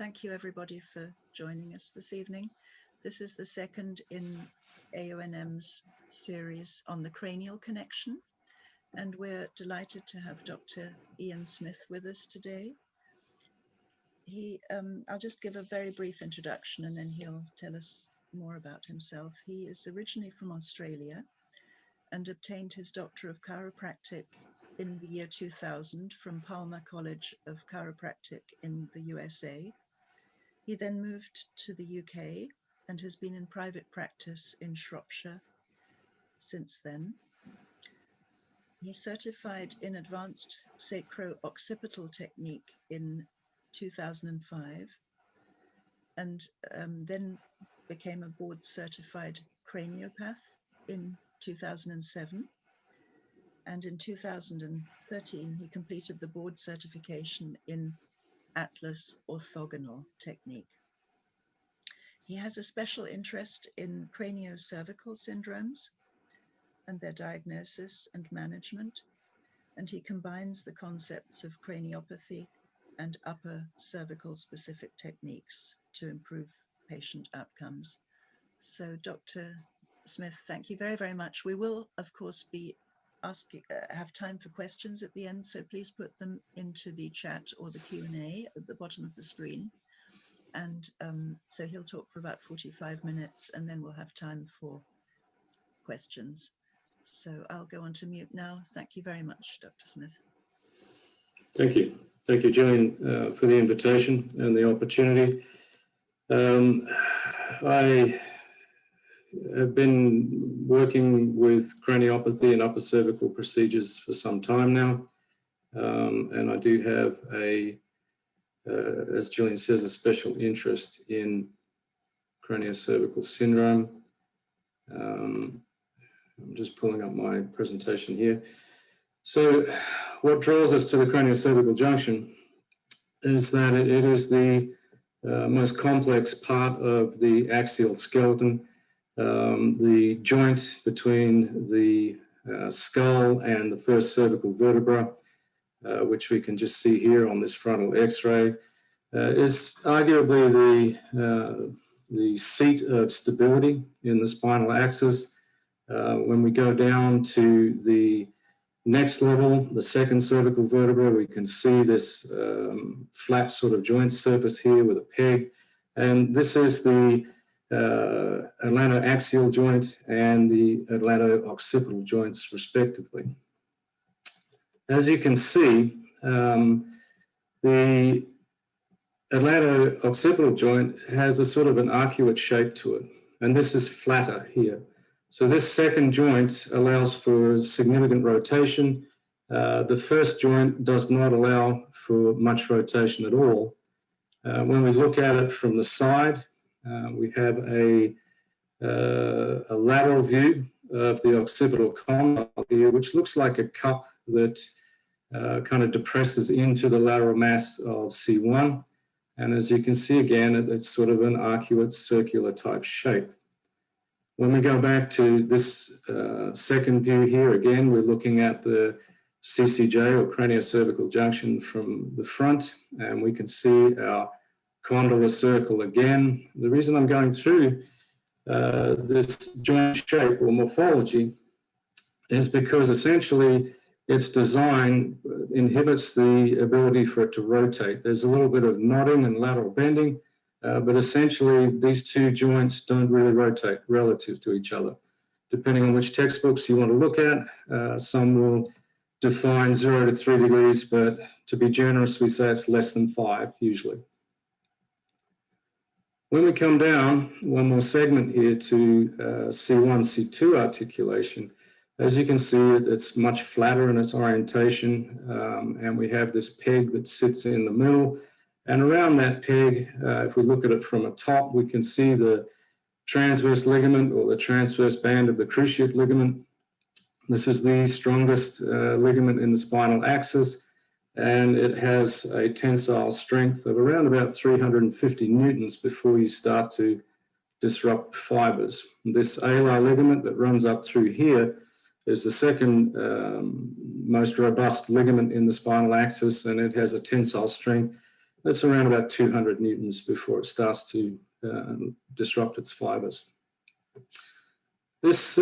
Thank you everybody for joining us this evening. This is the second in AONM's series on the cranial connection, and we're delighted to have Dr. Iain Smith with us today. I'll just give a very brief introduction and then he'll tell us more about himself. He is originally from Australia and obtained his Doctor of Chiropractic in the year 2000 from Palmer College of Chiropractic in the USA. He then moved to the UK and has been in private practice in Shropshire since then. He certified in advanced sacro-occipital technique in 2005 and then became a board certified craniopath in 2007. And in 2013, he completed the board certification in Atlas Orthogonal technique. He has a special interest in Craniocervical Syndromes and their diagnosis and management, and he combines the concepts of craniopathy and upper cervical specific techniques to improve patient outcomes. So Dr. Smith, thank you very, very much. We will, of course, be have time for questions at the end, so please put them into the chat or the Q&A at the bottom of the screen. And so he'll talk for about 45 minutes and then we'll have time for questions. So I'll go on to mute now. Thank you very much, Dr. Smith. Thank you. Thank you, Gillian, for the invitation and the opportunity. I have been working with craniopathy and upper cervical procedures for some time now, and I do have as Gillian says, a special interest in Craniocervical Syndrome. I'm just pulling up my presentation here. So what draws us to the craniocervical junction is that it is the most complex part of the axial skeleton. The joint between the skull and the first cervical vertebra, which we can just see here on this frontal X-ray, is arguably the seat of stability in the spinal axis. When we go down to the next level, the second cervical vertebra, we can see this flat sort of joint surface here with a peg, and this is the atlantoaxial joint and the atlanto-occipital joints, respectively. As you can see, the atlanto-occipital joint has a sort of an arcuate shape to it, and this is flatter here. So this second joint allows for significant rotation. The first joint does not allow for much rotation at all. When we look at it from the side, we have a lateral view of the occipital condyle here, which looks like a cup that kind of depresses into the lateral mass of C1. And as you can see again, it's sort of an arcuate circular type shape. When we go back to this second view here, again, we're looking at the CCJ or craniocervical junction from the front, and we can see our condylar circle again. The reason I'm going through this joint shape or morphology is because essentially its design inhibits the ability for it to rotate. There's a little bit of nodding and lateral bending, but essentially these two joints don't really rotate relative to each other. Depending on which textbooks you want to look at, some will define 0 to 3 degrees, but to be generous, we say it's less than 5 usually. When we come down one more segment here to C1, C2 articulation, as you can see, it's much flatter in its orientation, and we have this peg that sits in the middle. And around that peg, if we look at it from the top, we can see the transverse ligament or the transverse band of the cruciate ligament. This is the strongest ligament in the spinal axis, and it has a tensile strength of around about 350 newtons before you start to disrupt fibers. This alar ligament that runs up through here is the second most robust ligament in the spinal axis, and it has a tensile strength That's around about 200 newtons before it starts to disrupt its fibers. This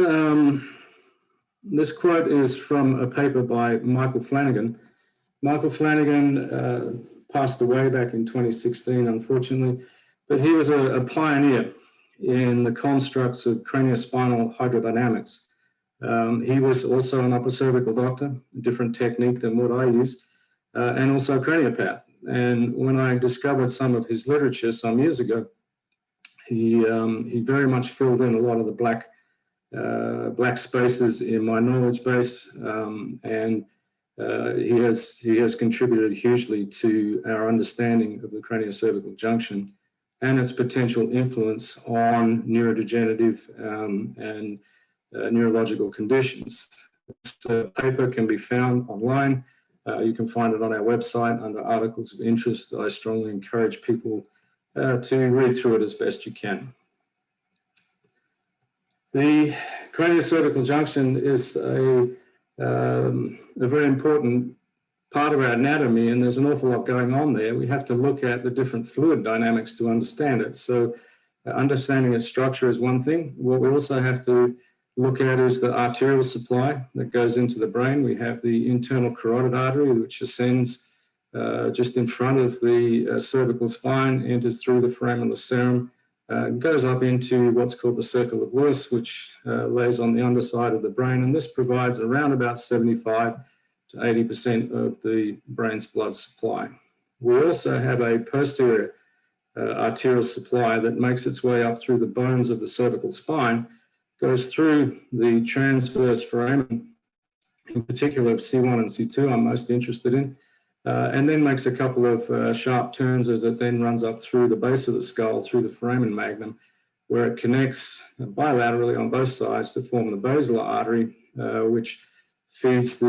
quote is from a paper by Michael Flanagan. Michael Flanagan passed away back in 2016, unfortunately, but he was a pioneer in the constructs of craniospinal hydrodynamics. He was also an upper cervical doctor, a different technique than what I used, and also a craniopath. And when I discovered some of his literature some years ago, he very much filled in a lot of the black spaces in my knowledge base, and he has contributed hugely to our understanding of the craniocervical junction and its potential influence on neurodegenerative and neurological conditions. This paper can be found online. You can find it on our website under articles of interest. I strongly encourage people to read through it as best you can. The craniocervical junction is a very important part of our anatomy, and there's an awful lot going on there. We have to look at the different fluid dynamics to understand it. So understanding its structure is one thing. What we also have to look at is the arterial supply that goes into the brain. We have the internal carotid artery, which ascends just in front of the cervical spine, enters through the foramen magnum, goes up into what's called the circle of Lewis, which lays on the underside of the brain. And this provides around about 75 to 80% of the brain's blood supply. We also have a posterior arterial supply that makes its way up through the bones of the cervical spine, goes through the transverse foramen, in particular of C1 and C2 I'm most interested in, and then makes a couple of sharp turns as it then runs up through the base of the skull, through the foramen magnum, where it connects bilaterally on both sides to form the basilar artery, which feeds a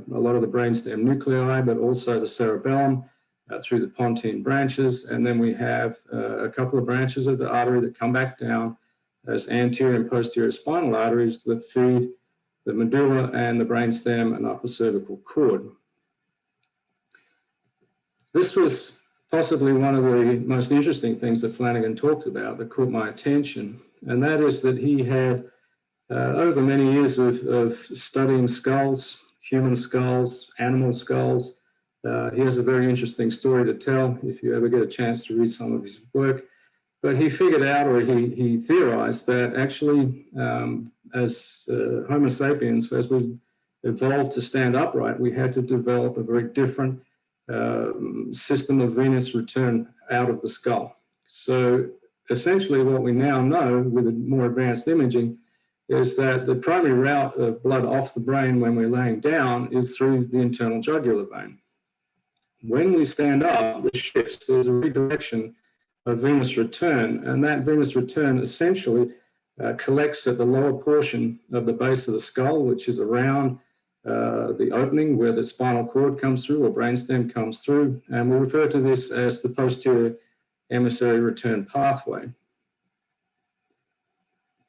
lot of the brainstem nuclei, but also the cerebellum through the pontine branches. And then we have a couple of branches of the artery that come back down as anterior and posterior spinal arteries that feed the medulla and the brainstem and upper cervical cord. This was possibly one of the most interesting things that Flanagan talked about that caught my attention, and that is that he had, over many years of studying skulls, human skulls, animal skulls, he has a very interesting story to tell if you ever get a chance to read some of his work. But he figured out, or he theorized that actually as Homo sapiens, as we evolved to stand upright, we had to develop a very different system of venous return out of the skull. So essentially what we now know with more advanced imaging is that the primary route of blood off the brain when we're laying down is through the internal jugular vein. When we stand up, the shifts, there's a redirection of venous return, and that venous return essentially collects at the lower portion of the base of the skull, which is around the opening where the spinal cord comes through or brainstem comes through, and we refer to this as the posterior emissary return pathway.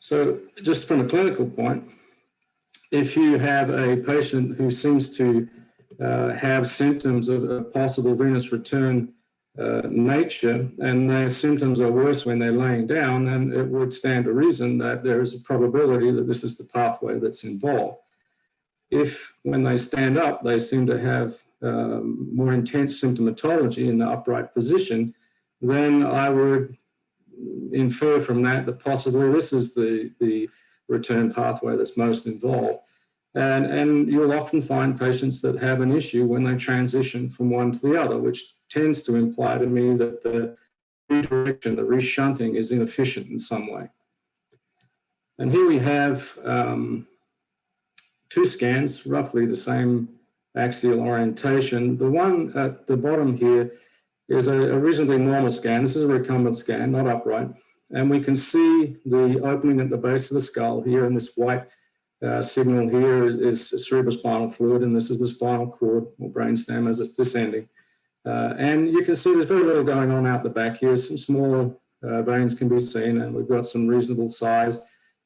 So just from a clinical point, if you have a patient who seems to have symptoms of a possible venous return nature, and their symptoms are worse when they're laying down, then it would stand to reason that there is a probability that this is the pathway that's involved. If, when they stand up, they seem to have more intense symptomatology in the upright position, then I would infer from that that possibly this is the return pathway that's most involved. And you'll often find patients that have an issue when they transition from one to the other, which tends to imply to me that the redirection, the reshunting is inefficient in some way. And here we have two scans, roughly the same axial orientation. The one at the bottom here is a reasonably normal scan. This is a recumbent scan, not upright. And we can see the opening at the base of the skull here, and this white signal here is cerebrospinal fluid, and this is the spinal cord or brainstem as it's descending. And you can see there's very little going on out the back here. Some smaller veins can be seen, and we've got some reasonable size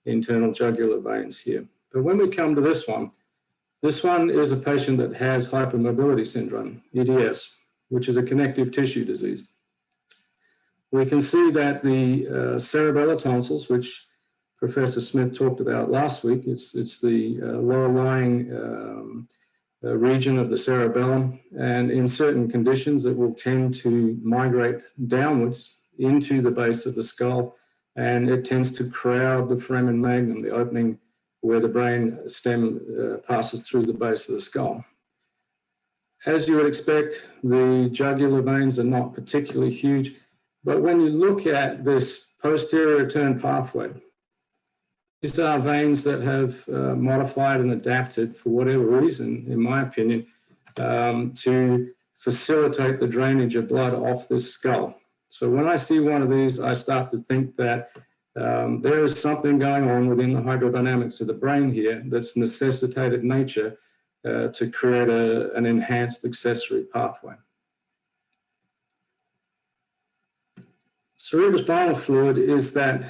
internal jugular veins here. But when we come to this one is a patient that has hypermobility syndrome, EDS. which is a connective tissue disease. We can see that the cerebellar tonsils, which Professor Smith talked about last week, it's the lower-lying region of the cerebellum, and in certain conditions it will tend to migrate downwards into the base of the skull, and it tends to crowd the foramen magnum, the opening where the brain stem passes through the base of the skull. As you would expect, the jugular veins are not particularly huge, but when you look at this posterior turn pathway, these are veins that have modified and adapted, for whatever reason, in my opinion, to facilitate the drainage of blood off this skull. So when I see one of these, I start to think that there is something going on within the hydrodynamics of the brain here that's necessitated nature to create an enhanced accessory pathway. Cerebrospinal fluid is that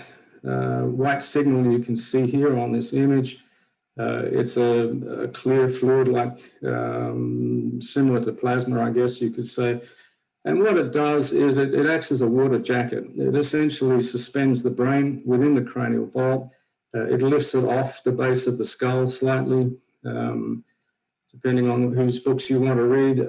white signal you can see here on this image. It's a clear fluid, like similar to plasma, I guess you could say. And what it does is it acts as a water jacket. It essentially suspends the brain within the cranial vault. It lifts it off the base of the skull slightly. Depending on whose books you want to read,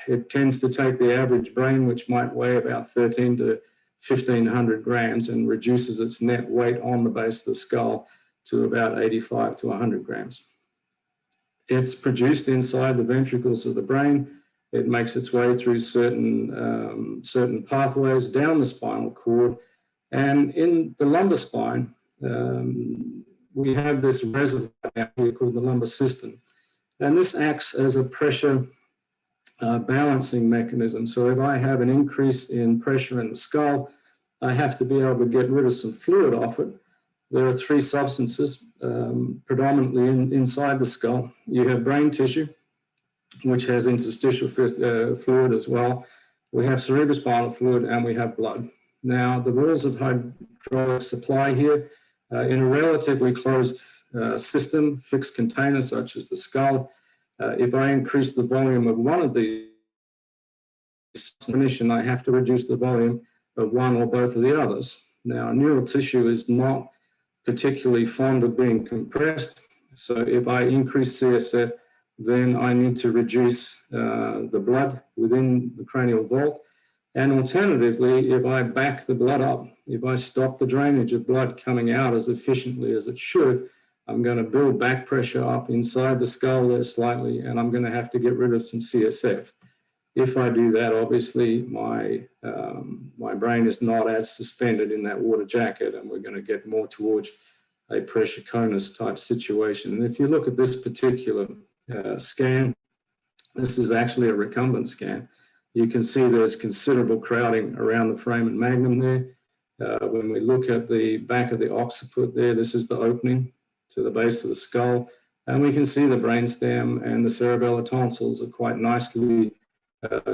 it tends to take the average brain, which might weigh about 13 to 1,500 grams, and reduces its net weight on the base of the skull to about 85 to 100 grams. It's produced inside the ventricles of the brain. It makes its way through certain pathways down the spinal cord, and in the lumbar spine, we have this reservoir here called the lumbar system, and this acts as a pressure balancing mechanism. So if I have an increase in pressure in the skull, I have to be able to get rid of some fluid off it. There are three substances predominantly inside the skull. You have brain tissue, which has interstitial fluid as well. We have cerebrospinal fluid, and we have blood. Now, the rules of hydraulic supply here, in a relatively closed system, fixed container such as the skull, if I increase the volume of one of these, I have to reduce the volume of one or both of the others. Now, neural tissue is not particularly fond of being compressed, so if I increase CSF, then I need to reduce the blood within the cranial vault. And alternatively, if I back the blood up, if I stop the drainage of blood coming out as efficiently as it should, I'm going to build back pressure up inside the skull there slightly, and I'm going to have to get rid of some CSF. If I do that, obviously my brain is not as suspended in that water jacket, and we're going to get more towards a pressure conus type situation. And if you look at this particular scan, this is actually a recumbent scan. You can see there's considerable crowding around the foramen magnum there. When we look at the back of the occiput there, this is the opening to the base of the skull, and we can see the brainstem and the cerebellar tonsils are quite nicely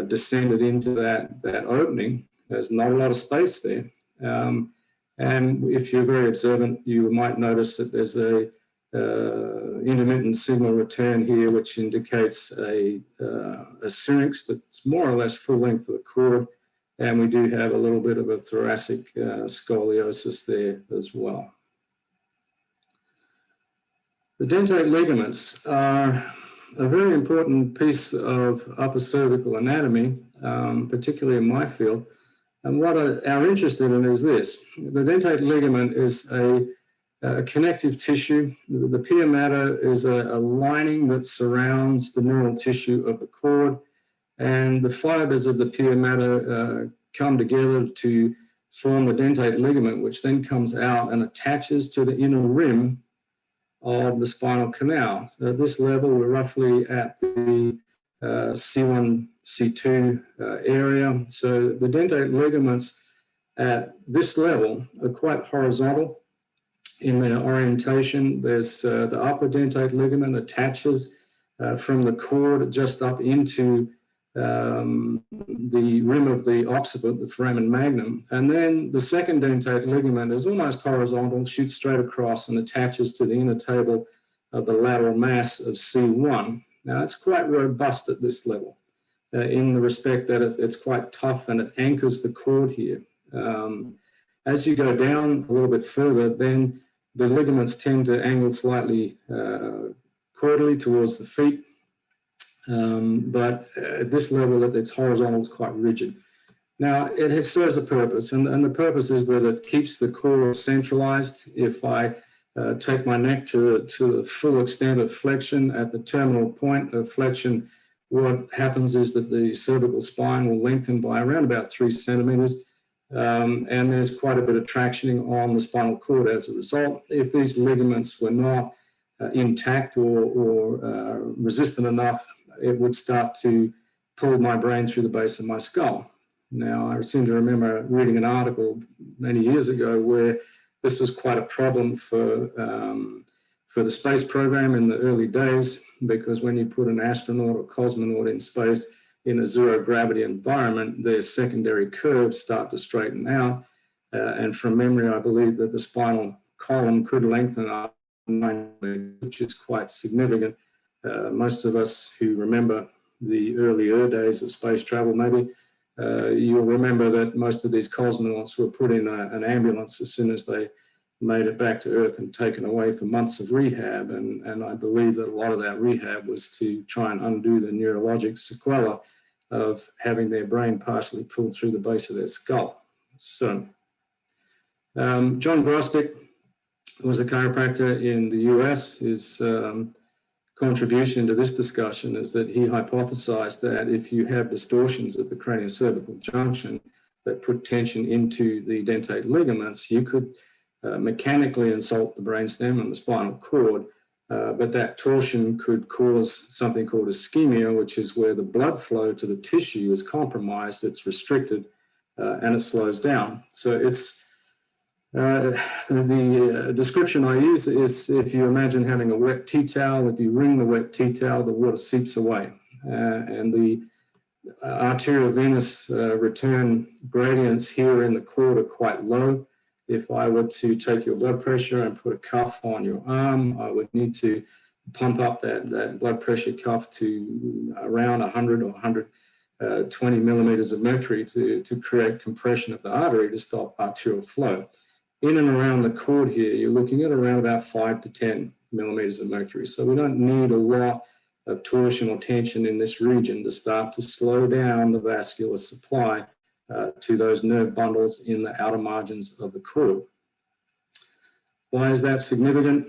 descended into that opening. There's not a lot of space there. And if you're very observant, you might notice that there's a intermittent signal return here, which indicates a syrinx that's more or less full length of the cord, and we do have a little bit of a thoracic scoliosis there as well. The dentate ligaments are a very important piece of upper cervical anatomy, particularly in my field. And what our interest in is this. The dentate ligament is a connective tissue. The pia mater is a lining that surrounds the neural tissue of the cord, and the fibers of the pia mater come together to form the dentate ligament, which then comes out and attaches to the inner rim of the spinal canal. So at this level, we're roughly at the C1, C2 area. So the dentate ligaments at this level are quite horizontal in their orientation. There's the upper dentate ligament attaches from the cord just up into the rim of the occiput, the foramen magnum. And then the second dentate ligament is almost horizontal, shoots straight across and attaches to the inner table of the lateral mass of C1. Now, it's quite robust at this level. in the respect that it's quite tough and it anchors the cord here. As you go down a little bit further, then the ligaments tend to angle slightly caudally towards the feet, but at this level, it's horizontal, it's quite rigid. Now, it serves a purpose, and the purpose is that it keeps the core centralized. If I take my neck to the full extent of flexion at the terminal point of flexion, what happens is that the cervical spine will lengthen by around about 3 centimeters, and there's quite a bit of tractioning on the spinal cord as a result. If these ligaments were not intact or resistant enough, it would start to pull my brain through the base of my skull. Now, I seem to remember reading an article many years ago where this was quite a problem for the space program in the early days, because when you put an astronaut or cosmonaut in space in a zero gravity environment, their secondary curves start to straighten out. And from memory, I believe that the spinal column could lengthen up, which is quite significant. Most of us who remember the earlier days of space travel, maybe, you'll remember that most of these cosmonauts were put in an ambulance as soon as they made it back to Earth and taken away for months of rehab. And I believe that a lot of that rehab was to try and undo the neurologic sequela of having their brain partially pulled through the base of their skull. So, John Grostic was a chiropractor in the US. His contribution to this discussion is that he hypothesized that if you have distortions at the craniocervical junction that put tension into the dentate ligaments, you could mechanically insult the brainstem and the spinal cord, but that torsion could cause something called ischemia, which is where the blood flow to the tissue is compromised, it's restricted, and it slows down. So it's the description I use is if you imagine having a wet tea towel, if you wring the wet tea towel, the water seeps away. And the arteriovenous return gradients here in the cord are quite low. If I were to take your blood pressure and put a cuff on your arm, I would need to pump up that blood pressure cuff to around 100 or 120 millimeters of mercury to create compression of the artery to stop arterial flow. In and around the cord here, you're looking at around about 5 to 10 millimeters of mercury. So we don't need a lot of torsion or tension in this region to start to slow down the vascular supply to those nerve bundles in the outer margins of the cord. Why is that significant?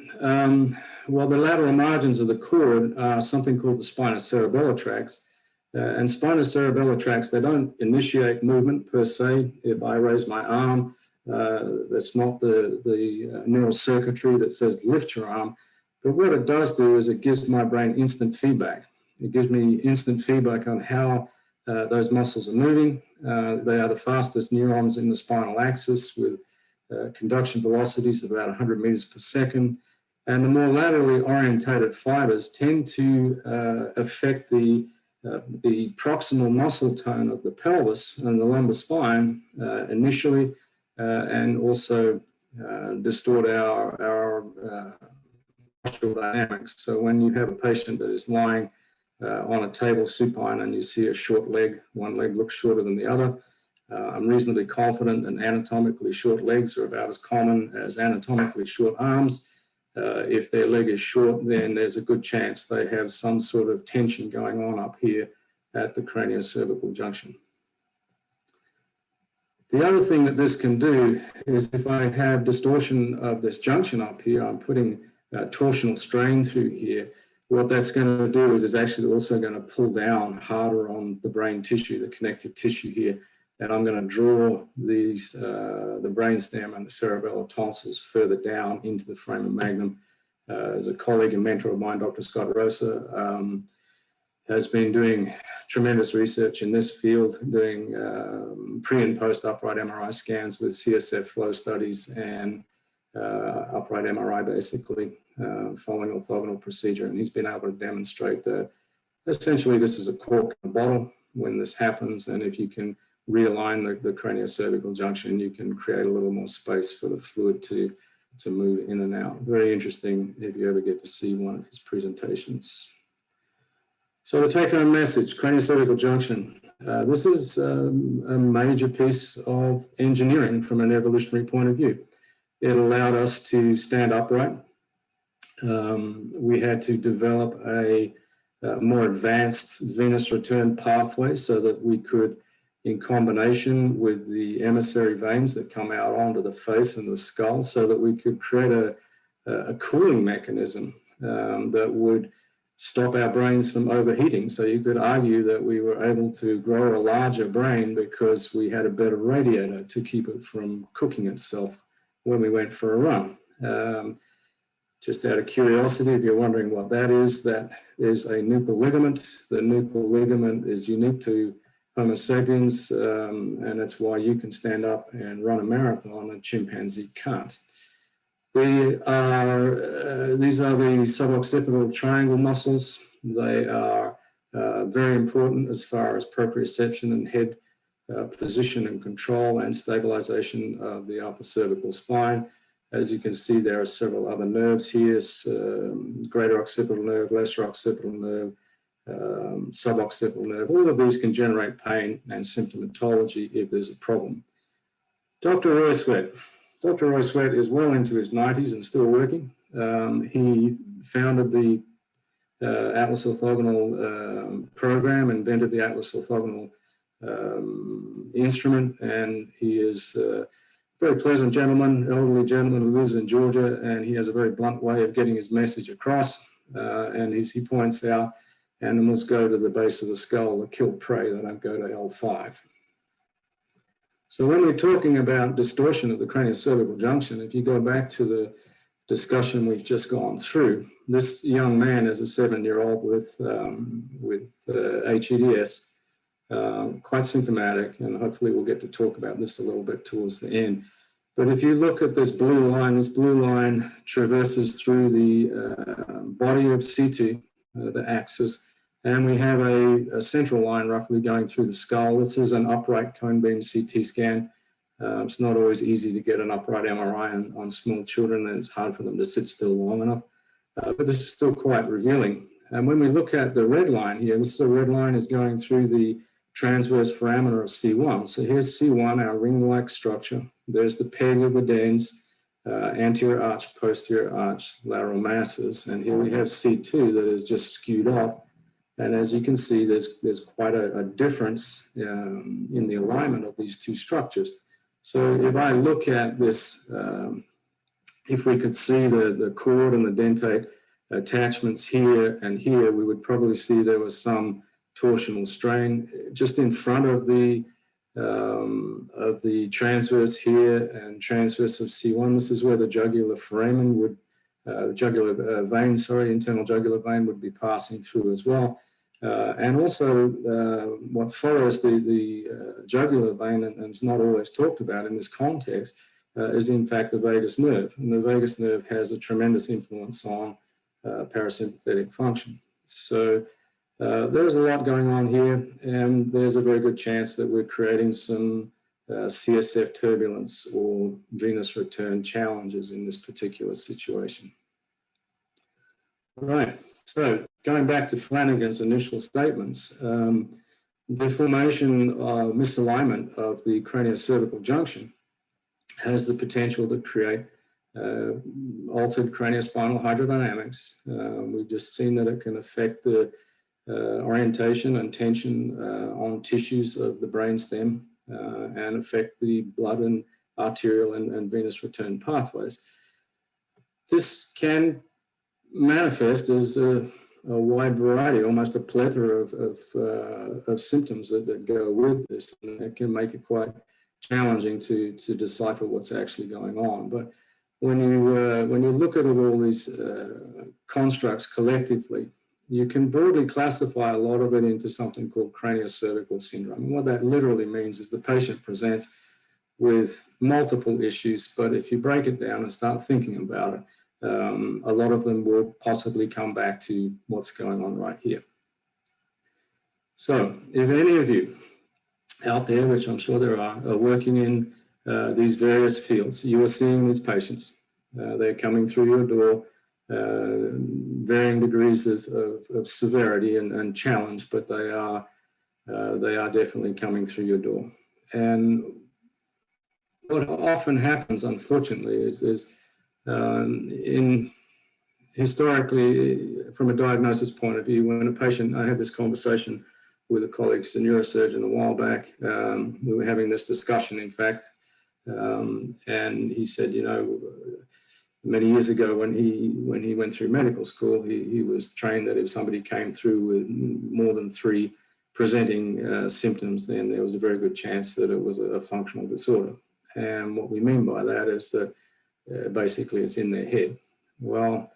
Well, the lateral margins of the cord are something called the spinocerebellar tracts. And spinocerebellar tracts, they don't initiate movement per se. If I raise my arm, that's not the neural circuitry that says lift your arm. But what it does do is it gives my brain instant feedback. It gives me instant feedback on how those muscles are moving. They are the fastest neurons in the spinal axis with conduction velocities of about 100 meters per second. And the more laterally orientated fibers tend to affect the proximal muscle tone of the pelvis and the lumbar spine initially, and also distort our postural dynamics. So when you have a patient that is lying on a table supine and you see a short leg, one leg looks shorter than the other, I'm reasonably confident that anatomically short legs are about as common as anatomically short arms. If their leg is short, then there's a good chance they have some sort of tension going on up here at the craniocervical junction. The other thing that this can do is if I have distortion of this junction up here, I'm putting torsional strain through here. What that's going to do is actually also going to pull down harder on the brain tissue, the connective tissue here. And I'm going to draw these, the brainstem and the cerebellar tonsils further down into the foramen magnum. As a colleague and mentor of mine, Dr. Scott Rosa, has been doing tremendous research in this field, doing pre and post upright MRI scans with CSF flow studies and upright MRI basically, following orthogonal procedure. And he's been able to demonstrate that essentially this is a cork in a bottle when this happens. And if you can realign the craniocervical junction, you can create a little more space for the fluid to move in and out. Very interesting if you ever get to see one of his presentations. So the take-home message, craniocervical junction. This is a major piece of engineering from an evolutionary point of view. It allowed us to stand upright. We had to develop a more advanced venous return pathway so that we could, in combination with the emissary veins that come out onto the face and the skull, so that we could create a cooling mechanism that would stop our brains from overheating. So you could argue that we were able to grow a larger brain because we had a better radiator to keep it from cooking itself when we went for a run. Just out of curiosity, if you're wondering what that is a Newport ligament. The Newport ligament is unique to Homo sapiens, and that's why you can stand up and run a marathon and a chimpanzee can't. These are the suboccipital triangle muscles. They are very important as far as proprioception and head position and control and stabilization of the upper cervical spine. As you can see, there are several other nerves here, greater occipital nerve, lesser occipital nerve, suboccipital nerve. All of these can generate pain and symptomatology if there's a problem. Dr. Roy Sweat. Dr. Roy Sweat is well into his 90s and still working. He founded the Atlas Orthogonal program, invented the Atlas Orthogonal instrument, and he is very pleasant gentleman, elderly gentleman who lives in Georgia, and he has a very blunt way of getting his message across. And as he points out, animals go to the base of the skull to kill prey, they don't go to L5. So when we're talking about distortion of the craniocervical junction, if you go back to the discussion we've just gone through, this young man is a 7-year-old with HEDS, quite symptomatic, and hopefully we'll get to talk about this a little bit towards the end. But if you look at this blue line traverses through the body of C2, the axis, and we have a central line roughly going through the skull. This is an upright cone beam CT scan. It's not always easy to get an upright MRI on small children, and it's hard for them to sit still long enough. But this is still quite revealing. And when we look at the red line here, this is the red line is going through the transverse foramina of C1. So here's C1, our ring-like structure. There's the peg of the dens, anterior arch, posterior arch, lateral masses. And here we have C2 that is just skewed off. And as you can see, there's quite a difference in the alignment of these two structures. So if I look at this, if we could see the cord and the dentate attachments here and here, we would probably see there was some torsional strain just in front of the transverse here and transverse of C1. This is where the jugular foramen would, jugular vein, internal jugular vein would be passing through as well. And also what follows the jugular vein, and it's not always talked about in this context, is in fact the vagus nerve. And the vagus nerve has a tremendous influence on parasympathetic function. So there's a lot going on here, and there's a very good chance that we're creating some CSF turbulence or venous return challenges in this particular situation. Right, so going back to Flanagan's initial statements, deformation or misalignment of the craniocervical junction has the potential to create altered craniospinal hydrodynamics. We've just seen that it can affect the orientation and tension on tissues of the brainstem and affect the blood and arterial and venous return pathways. This can manifest as a wide variety, almost a plethora of symptoms that go with this. And it can make it quite challenging to decipher what's actually going on. But when you look at all these constructs collectively, you can broadly classify a lot of it into something called Craniocervical Syndrome. And what that literally means is the patient presents with multiple issues, but if you break it down and start thinking about it, a lot of them will possibly come back to what's going on right here. So if any of you out there, which I'm sure there are working in these various fields, you are seeing these patients. They're coming through your door varying degrees of severity and challenge, but they are definitely coming through your door. And what often happens, unfortunately, is historically, from a diagnosis point of view, when a patient, I had this conversation with a colleague, a neurosurgeon, a while back. We were having this discussion, in fact, and he said, you know, many years ago when he went through medical school, he was trained that if somebody came through with more than 3 presenting symptoms, then there was a very good chance that it was a functional disorder. And what we mean by that is that basically it's in their head. Well,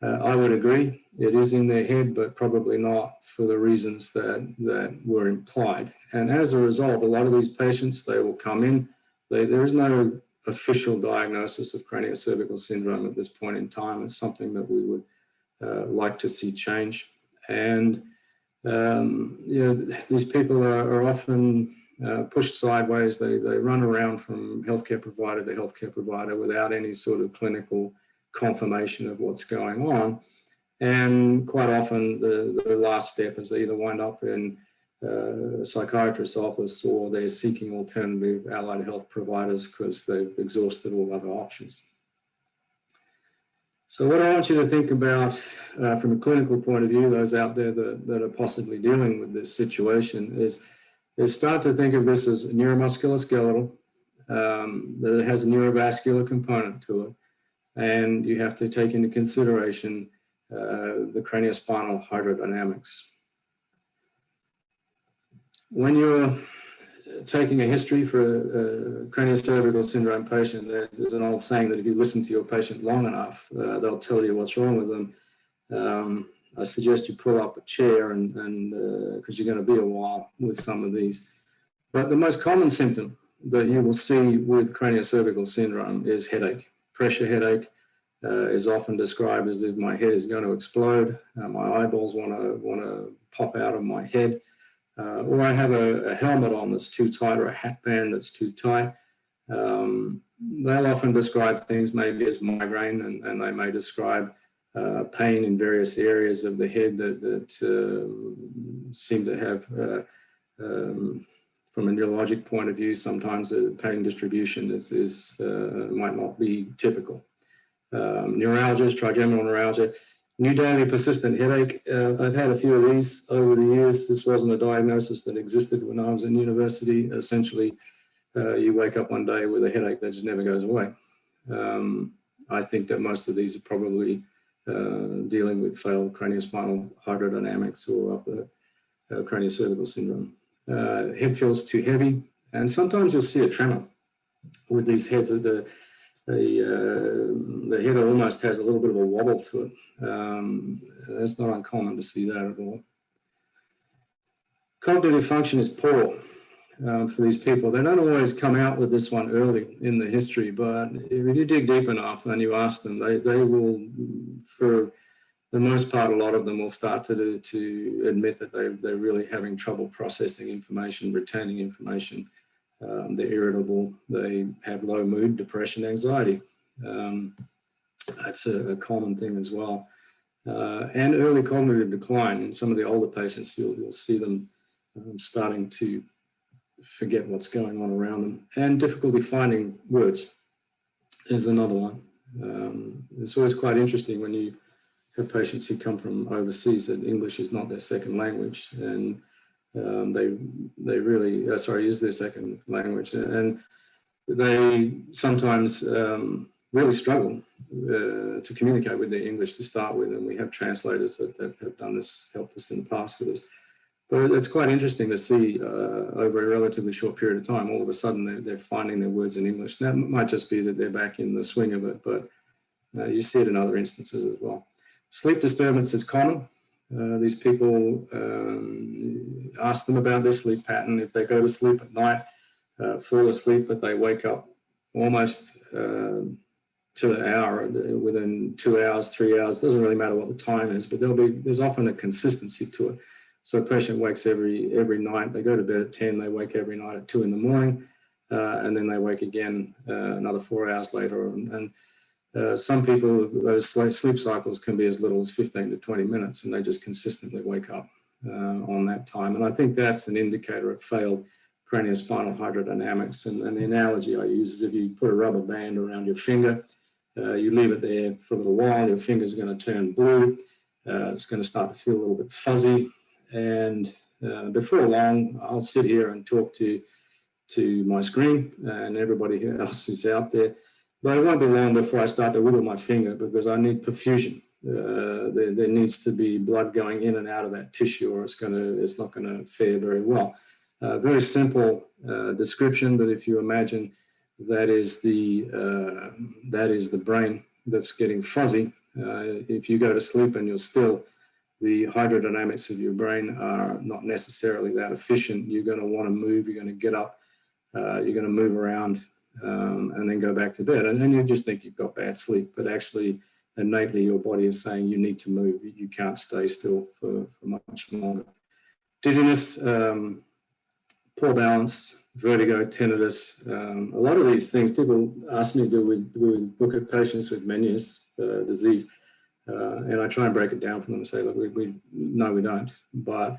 I would agree, it is in their head, but probably not for the reasons that were implied. And as a result, a lot of these patients, they will come in, there is no official diagnosis of craniocervical syndrome at this point in time. It's something that we would like to see change. And you know, these people are often pushed sideways. They run around from healthcare provider to healthcare provider without any sort of clinical confirmation of what's going on. And quite often the last step is they either wind up in a psychiatrist's office or they're seeking alternative allied health providers because they've exhausted all other options. So what I want you to think about from a clinical point of view, those out there that are possibly dealing with this situation, is start to think of this as neuromusculoskeletal, that it has a neurovascular component to it. And you have to take into consideration the craniospinal hydrodynamics. When you're taking a history for a craniocervical syndrome patient, there's an old saying that if you listen to your patient long enough, they'll tell you what's wrong with them. I suggest you pull up a chair and because you're going to be a while with some of these. But the most common symptom that you will see with craniocervical syndrome is headache. Pressure headache is often described as if my head is going to explode, my eyeballs want to pop out of my head, or I have a helmet on that's too tight or a hat band that's too tight. They'll often describe things maybe as migraine, and they may describe pain in various areas of the head that seem to have, from a neurologic point of view, sometimes the pain distribution might not be typical. Neuralgias, trigeminal neuralgia, new daily persistent headache. I've had a few of these over the years. This wasn't a diagnosis that existed when I was in university. Essentially, you wake up one day with a headache that just never goes away. I think that most of these are probably dealing with failed craniospinal hydrodynamics or upper craniocervical syndrome. Head feels too heavy, and sometimes you'll see a tremor with these heads. The head almost has a little bit of a wobble to it. That's not uncommon to see that at all. Cognitive function is poor for these people. They don't always come out with this one early in the history, but if you dig deep enough and you ask them, they will, for the most part, a lot of them will start to admit that they're really having trouble processing information, retaining information. They're irritable, they have low mood, depression, anxiety. That's a common thing as well. And early cognitive decline. In some of the older patients, you'll see them starting to forget what's going on around them. And difficulty finding words is another one. It's always quite interesting when you have patients who come from overseas that English is not their second language, and they really, is their second language, and they sometimes really struggle to communicate with their English to start with, and we have translators that have done this, helped us in the past with this. But it's quite interesting to see over a relatively short period of time, all of a sudden they're finding their words in English. Now, it might just be that they're back in the swing of it, but you see it in other instances as well. Sleep disturbance is common. These people, ask them about their sleep pattern. If they go to sleep at night, fall asleep, but they wake up almost to an hour, within 2 hours, 3 hours, doesn't really matter what the time is, but there's often a consistency to it. So a patient wakes every night, they go to bed at 10, they wake every night at 2 in the morning, and then they wake again another 4 hours later. And Some people, those sleep cycles can be as little as 15 to 20 minutes, and they just consistently wake up on that time. And I think that's an indicator of failed craniospinal hydrodynamics. And the analogy I use is if you put a rubber band around your finger, you leave it there for a little while, your finger's going to turn blue, it's going to start to feel a little bit fuzzy, and before long, I'll sit here and talk to my screen and everybody else who's out there. But it won't be long before I start to wiggle my finger because I need perfusion. There needs to be blood going in and out of that tissue, or it's not going to fare very well. Very simple description, but if you imagine that is the brain that's getting fuzzy. If you go to sleep and you're still, the hydrodynamics of your brain are not necessarily that efficient. You're going to want to move. You're going to get up. You're going to move around. And then go back to bed. And then you just think you've got bad sleep, but actually innately your body is saying you need to move. You can't stay still for much longer. Dizziness, poor balance, vertigo, tinnitus. A lot of these things, people ask me, do we look at patients with Meniere's disease? And I try and break it down for them and say, look, no, we don't. But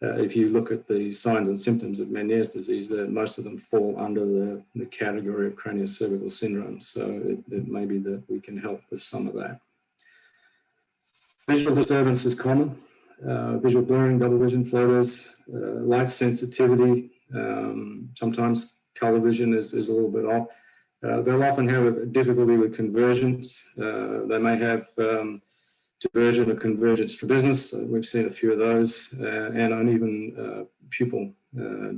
if you look at the signs and symptoms of Meniere's disease, most of them fall under the category of Craniocervical Syndrome. So it may be that we can help with some of that. Visual disturbance is common. Visual blurring, double vision floaters, light sensitivity. Sometimes color vision is a little bit off. They'll often have a difficulty with convergence. They may have divergent or convergent strabismus. We've seen a few of those, and uneven pupil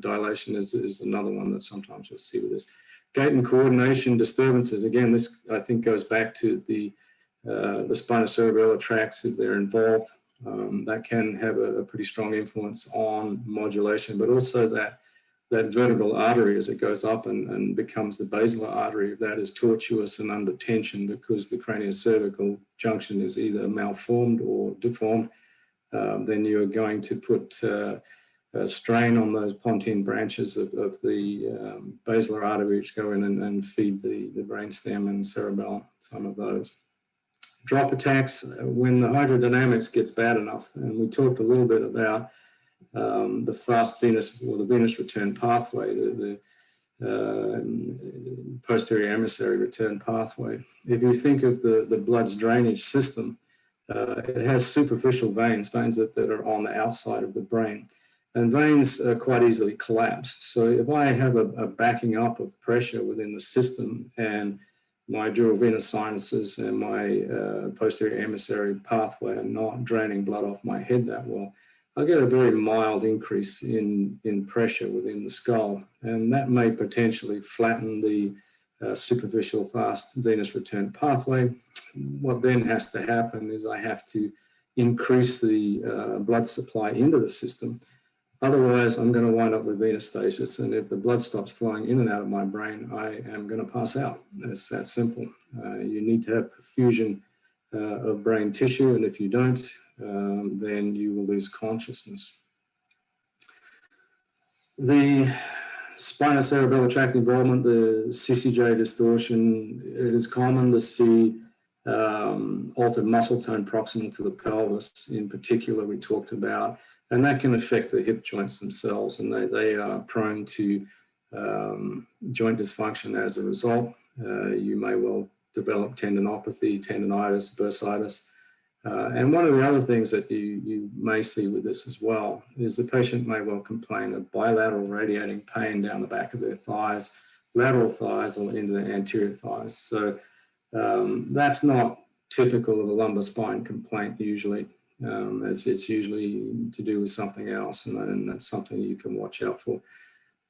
dilation is another one that sometimes you'll see with this. Gait and coordination disturbances. Again, this I think goes back to the spinocerebellar tracts if they're involved. That can have a pretty strong influence on modulation, but also that vertebral artery as it goes up and becomes the basilar artery, that is tortuous and under tension because the craniocervical junction is either malformed or deformed. Then you're going to put a strain on those pontine branches of the basilar artery, which go in and feed the brainstem and cerebellum, some of those. Drop attacks, when the hydrodynamics gets bad enough, and we talked a little bit about the fast venous or the venous return pathway, the posterior emissary return pathway. If you think of the blood's drainage system, it has superficial veins that are on the outside of the brain. And veins are quite easily collapsed. So if I have a backing up of pressure within the system and my dural venous sinuses and my posterior emissary pathway are not draining blood off my head that well, I'll get a very mild increase in pressure within the skull. And that may potentially flatten the superficial fast venous return pathway. What then has to happen is I have to increase the blood supply into the system. Otherwise, I'm going to wind up with venous stasis. And if the blood stops flowing in and out of my brain, I am going to pass out. It's that simple. You need to have perfusion of brain tissue. And if you don't, then you will lose consciousness. The spinocerebellar tract involvement, the CCJ distortion, it is common to see altered muscle tone proximal to the pelvis. In particular, we talked about, and that can affect the hip joints themselves, and they are prone to joint dysfunction as a result. You may well develop tendinopathy, tendinitis, bursitis. And one of the other things that you may see with this as well is the patient may well complain of bilateral radiating pain down the back of their thighs, lateral thighs, or into the anterior thighs. So that's not typical of a lumbar spine complaint usually. It's usually to do with something else, and that's something you can watch out for.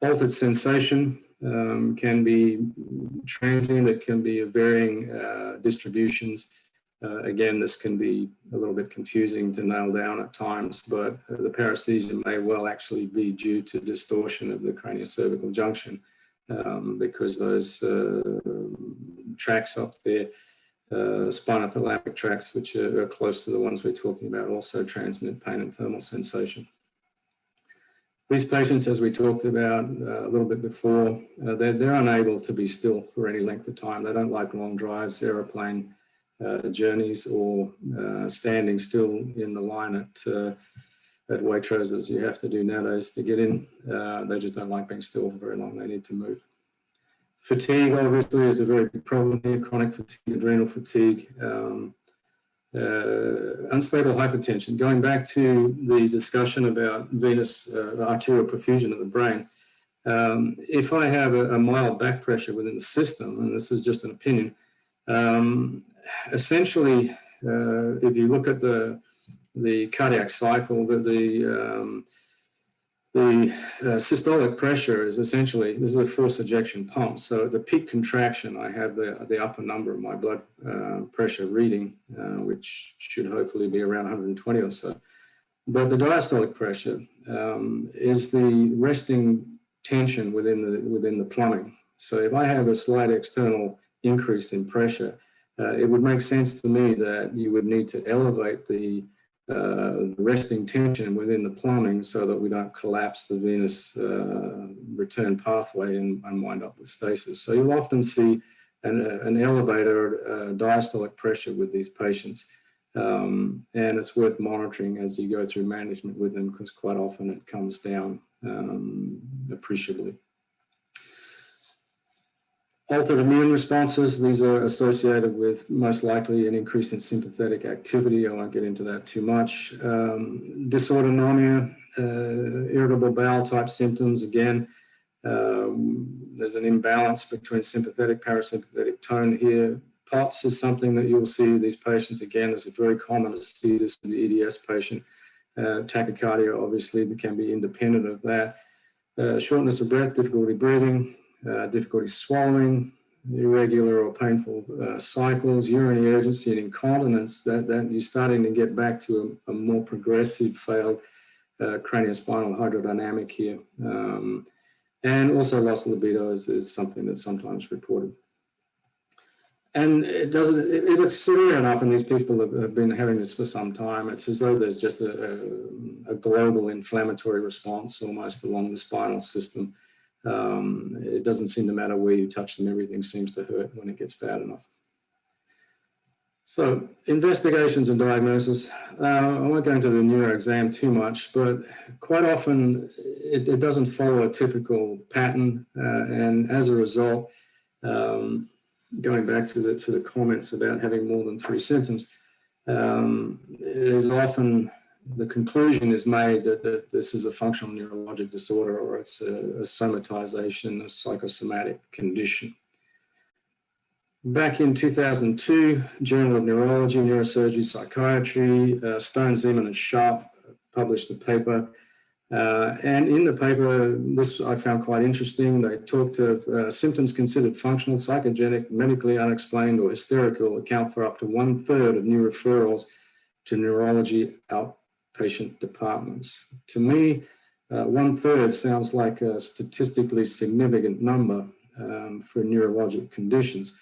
Altered sensation can be transient. It can be of varying distributions. Again, this can be a little bit confusing to nail down at times, but the paresthesia may well actually be due to distortion of the craniocervical junction because those tracts up there, spinothalamic tracts, which are close to the ones we're talking about, also transmit pain and thermal sensation. These patients, as we talked about a little bit before, they're unable to be still for any length of time. They don't like long drives, aeroplane journeys, or standing still in the line at Waitrose, as you have to do nowadays to get in. They just don't like being still for very long. They need to move. Fatigue, obviously, is a very big problem here. Chronic fatigue, adrenal fatigue, unstable hypertension. Going back to the discussion about venous arterial perfusion of the brain, if I have a mild back pressure within the system, and this is just an opinion, essentially, if you look at the cardiac cycle, the systolic pressure is essentially, this is a forced ejection pump. So at the peak contraction, I have the upper number of my blood pressure reading, which should hopefully be around 120 or so. But the diastolic pressure is the resting tension within the plumbing. So if I have a slight external increase in pressure, it would make sense to me that you would need to elevate the resting tension within the plumbing so that we don't collapse the venous return pathway and wind up with stasis. So you'll often see an elevated diastolic pressure with these patients. And it's worth monitoring as you go through management with them, because quite often it comes down appreciably. Altered immune responses, these are associated with most likely an increase in sympathetic activity. I won't get into that too much. Dysautonomia, irritable bowel type symptoms. Again, there's an imbalance between sympathetic, parasympathetic tone here. POTS is something that you'll see these patients. Again, it's very common to see this with the EDS patient. Tachycardia, obviously, that can be independent of that. Shortness of breath, difficulty breathing, difficulty swallowing, irregular or painful cycles, urinary urgency and incontinence, that you're starting to get back to a more progressive failed craniospinal hydrodynamic here. And also loss of libido is something that's sometimes reported. And if it's severe enough, and these people have been having this for some time, it's as though there's just a global inflammatory response almost along the spinal system. It doesn't seem to matter where you touch them, everything seems to hurt when it gets bad enough. So investigations and diagnosis, I won't go into the neuro exam too much, but quite often it doesn't follow a typical pattern, and as a result, going back to the comments about having more than 3 symptoms, it is often the conclusion is made that this is a functional neurologic disorder, or it's a somatization, a psychosomatic condition. Back in 2002, Journal of Neurology, Neurosurgery, Psychiatry, Stone, Zeman, and Sharp published a paper. And in the paper, this I found quite interesting. They talked of symptoms considered functional, psychogenic, medically unexplained, or hysterical account for up to 1/3 of new referrals to neurology outpatient departments. To me, 1/3 sounds like a statistically significant number for neurologic conditions.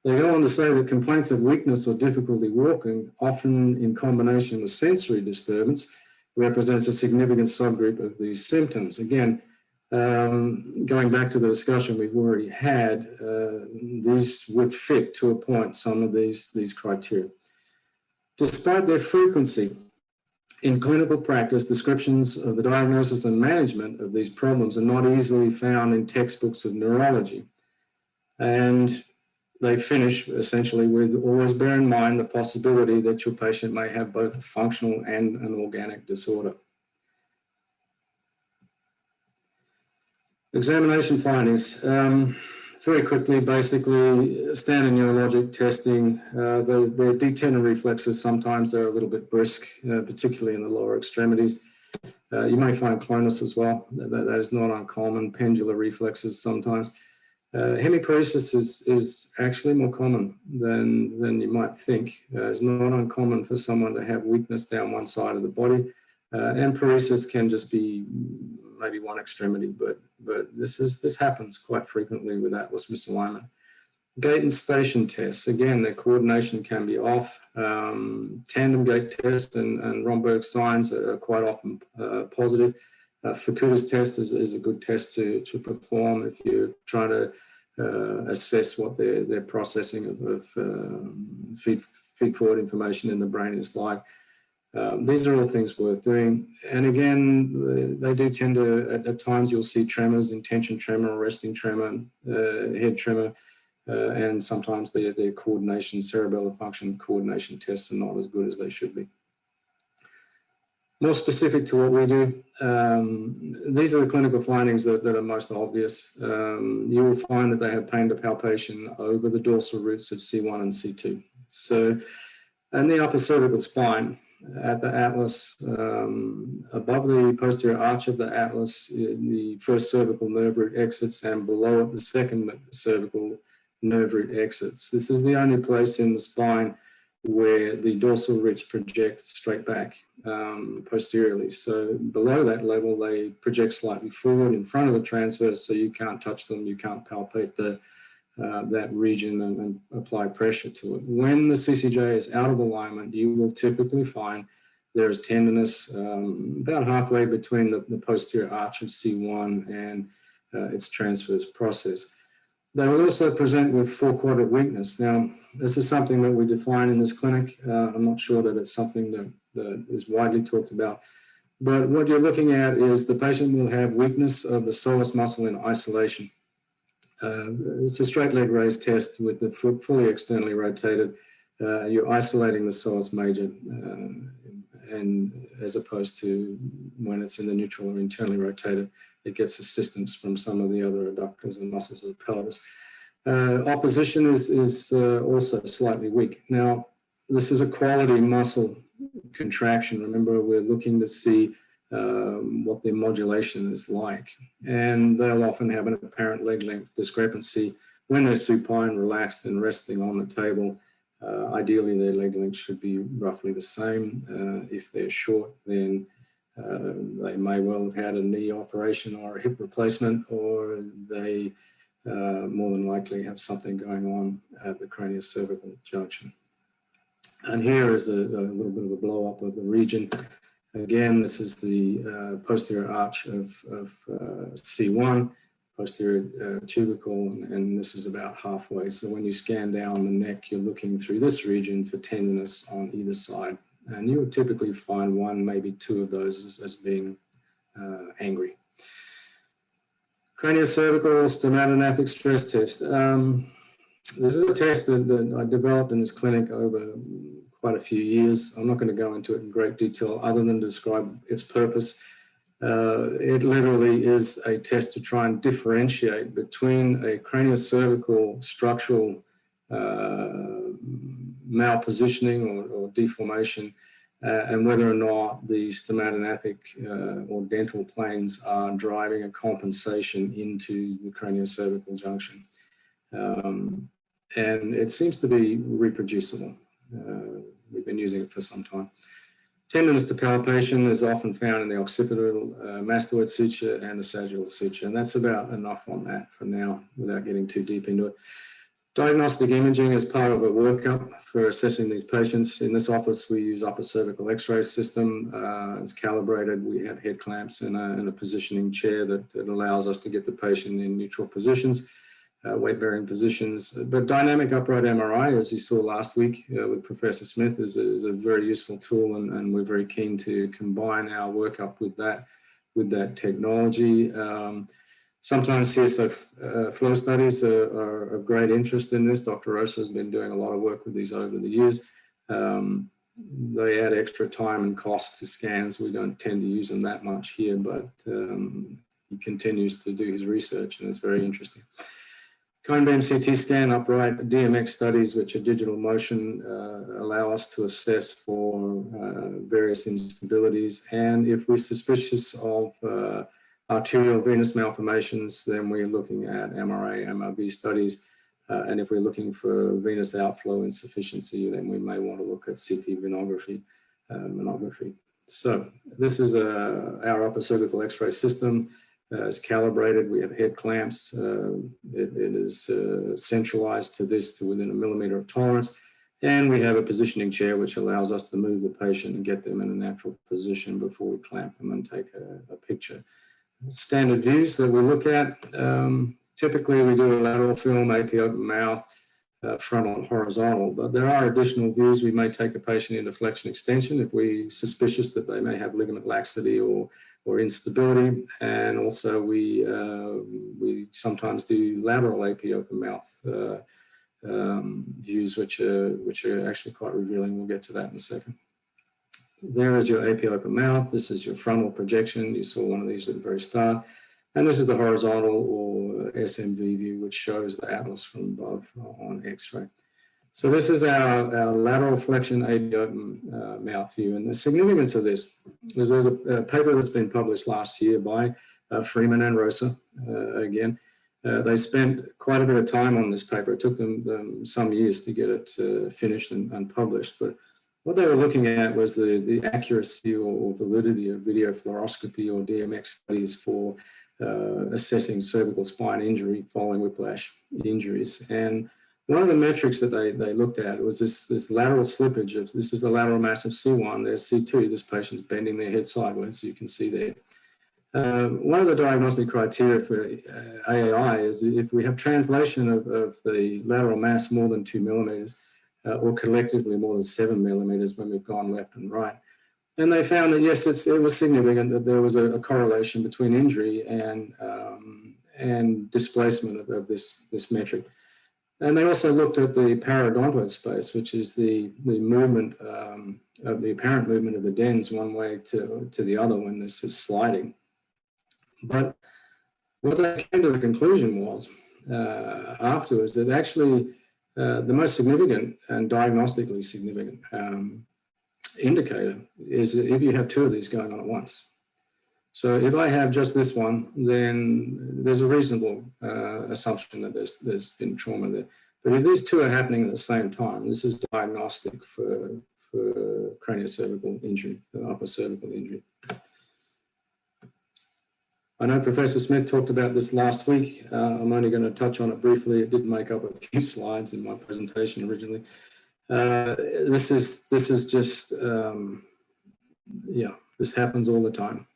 They go on to say that complaints of weakness or difficulty walking, often in combination with sensory disturbance, represents a significant subgroup of these symptoms. Again, going back to the discussion we've already had, these would fit to a point some of these criteria. Despite their frequency, in clinical practice, descriptions of the diagnosis and management of these problems are not easily found in textbooks of neurology. And they finish essentially with, always bear in mind the possibility that your patient may have both a functional and an organic disorder. Examination findings. Very quickly, basically, standard neurologic testing, the detension reflexes, sometimes they're a little bit brisk, particularly in the lower extremities. You may find clonus as well. That is not uncommon. Pendular reflexes sometimes. Hemiparesis is actually more common than you might think. It's not uncommon for someone to have weakness down one side of the body, and paresis can just be maybe one extremity, but this happens quite frequently with atlas misalignment. Gait and station tests, again, their coordination can be off. Tandem gait test and Romberg signs are quite often positive. Fukuda's test is a good test to perform if you're trying to assess what their processing of feed-forward information in the brain is like. These are all things worth doing. And again, they do tend to, at times you'll see tremors, intention tremor, resting tremor, head tremor, and sometimes their coordination, cerebellar function coordination tests are not as good as they should be. More specific to what we do, these are the clinical findings that are most obvious. You will find that they have pain to palpation over the dorsal roots of C1 and C2. So, in the upper cervical spine, at the atlas, above the posterior arch of the atlas, the first cervical nerve root exits, and below it, the second cervical nerve root exits. This is the only place in the spine where the dorsal roots project straight back posteriorly. So below that level, they project slightly forward in front of the transverse, so you can't touch them, you can't palpate that region and apply pressure to it. When the CCJ is out of alignment, you will typically find there is tenderness about halfway between the posterior arch of C1 and its transverse process. They will also present with four-quadrant weakness. Now, this is something that we define in this clinic. I'm not sure that it's something that is widely talked about. But what you're looking at is the patient will have weakness of the psoas muscle in isolation. It's a straight leg raise test with the foot fully externally rotated. You're isolating the psoas major, and as opposed to when it's in the neutral or internally rotated, it gets assistance from some of the other adductors and muscles of the pelvis. Opposition is also slightly weak. Now, this is a quality muscle contraction. Remember, we're looking to see what their modulation is like. And they'll often have an apparent leg length discrepancy when they're supine, relaxed, and resting on the table. Ideally, their leg length should be roughly the same. If they're short, then they may well have had a knee operation or a hip replacement, or they more than likely have something going on at the craniocervical junction. And here is a little bit of a blow up of the region. Again, this is the posterior arch of C1, posterior tubercle, and this is about halfway. So when you scan down the neck, you're looking through this region for tenderness on either side. And you would typically find one, maybe two of those as being angry. Craniocervical stomatognathic stress test. This is a test that I developed in this clinic over quite a few years. I'm not going to go into it in great detail other than describe its purpose. It literally is a test to try and differentiate between a craniocervical structural malpositioning or deformation and whether or not the stomatognathic or dental planes are driving a compensation into the craniocervical junction. And it seems to be reproducible. We've been using it for some time. Tenderness to palpation is often found in the occipital mastoid suture and the sagittal suture, and that's about enough on that for now without getting too deep into it. Diagnostic imaging is part of a workup for assessing these patients. In this office, we use upper cervical X-ray system. It's calibrated. We have head clamps and a positioning chair that allows us to get the patient in neutral positions, weight-bearing positions. But dynamic upright MRI, as you saw last week with Professor Smith, is a very useful tool, and we're very keen to combine our workup with that technology. Sometimes CSF flow studies are of great interest in this. Dr. Rosa has been doing a lot of work with these over the years. They add extra time and cost to scans. We don't tend to use them that much here, but he continues to do his research, and it's very interesting. Cone beam CT scan, upright DMX studies, which are digital motion, allow us to assess for various instabilities. And if we're suspicious of arterial venous malformations, then we're looking at MRA, MRB studies. And if we're looking for venous outflow insufficiency, then we may want to look at CT venography, monography. So this is our upper cervical X-ray system. It's calibrated. We have head clamps. It is centralized to within a millimeter of tolerance. And we have a positioning chair, which allows us to move the patient and get them in a natural position before we clamp them and take a picture. Standard views that we look at, typically we do a lateral film, AP open mouth, frontal and horizontal, but there are additional views. We may take a patient into flexion extension if we're suspicious that they may have ligament laxity or instability, and also we sometimes do lateral AP open mouth views, which are actually quite revealing. We'll get to that in a second. There is your AP open mouth. This is your frontal projection. You saw one of these at the very start. And this is the horizontal or SMV view, which shows the atlas from above on X-ray. So this is our lateral flexion AP open mouth view. And the significance of this is there's a paper that's been published last year by Freeman and Rosa, again. They spent quite a bit of time on this paper. It took them some years to get it finished and published. But what they were looking at was the accuracy or validity of video fluoroscopy or DMX studies for assessing cervical spine injury following whiplash injuries. And one of the metrics that they looked at was this lateral slippage. This is the lateral mass of C1, there's C2, this patient's bending their head sideways, you can see there. One of the diagnostic criteria for AAI is if we have translation of the lateral mass more than 2 millimeters, or collectively more than 7 millimeters when we've gone left and right. And they found that, yes, it was significant that there was a correlation between injury and displacement of this metric. And they also looked at the parodontoid space, which is the movement of the apparent movement of the dens one way to the other when this is sliding. But what they came to the conclusion was afterwards that actually the most significant and diagnostically significant indicator is if you have two of these going on at once. So if I have just this one, then there's a reasonable assumption that there's been trauma there. But if these two are happening at the same time, this is diagnostic for craniocervical injury, upper cervical injury. I know Professor Smith talked about this last week. I'm only going to touch on it briefly. It did make up a few slides in my presentation originally. This is just, this happens all the time.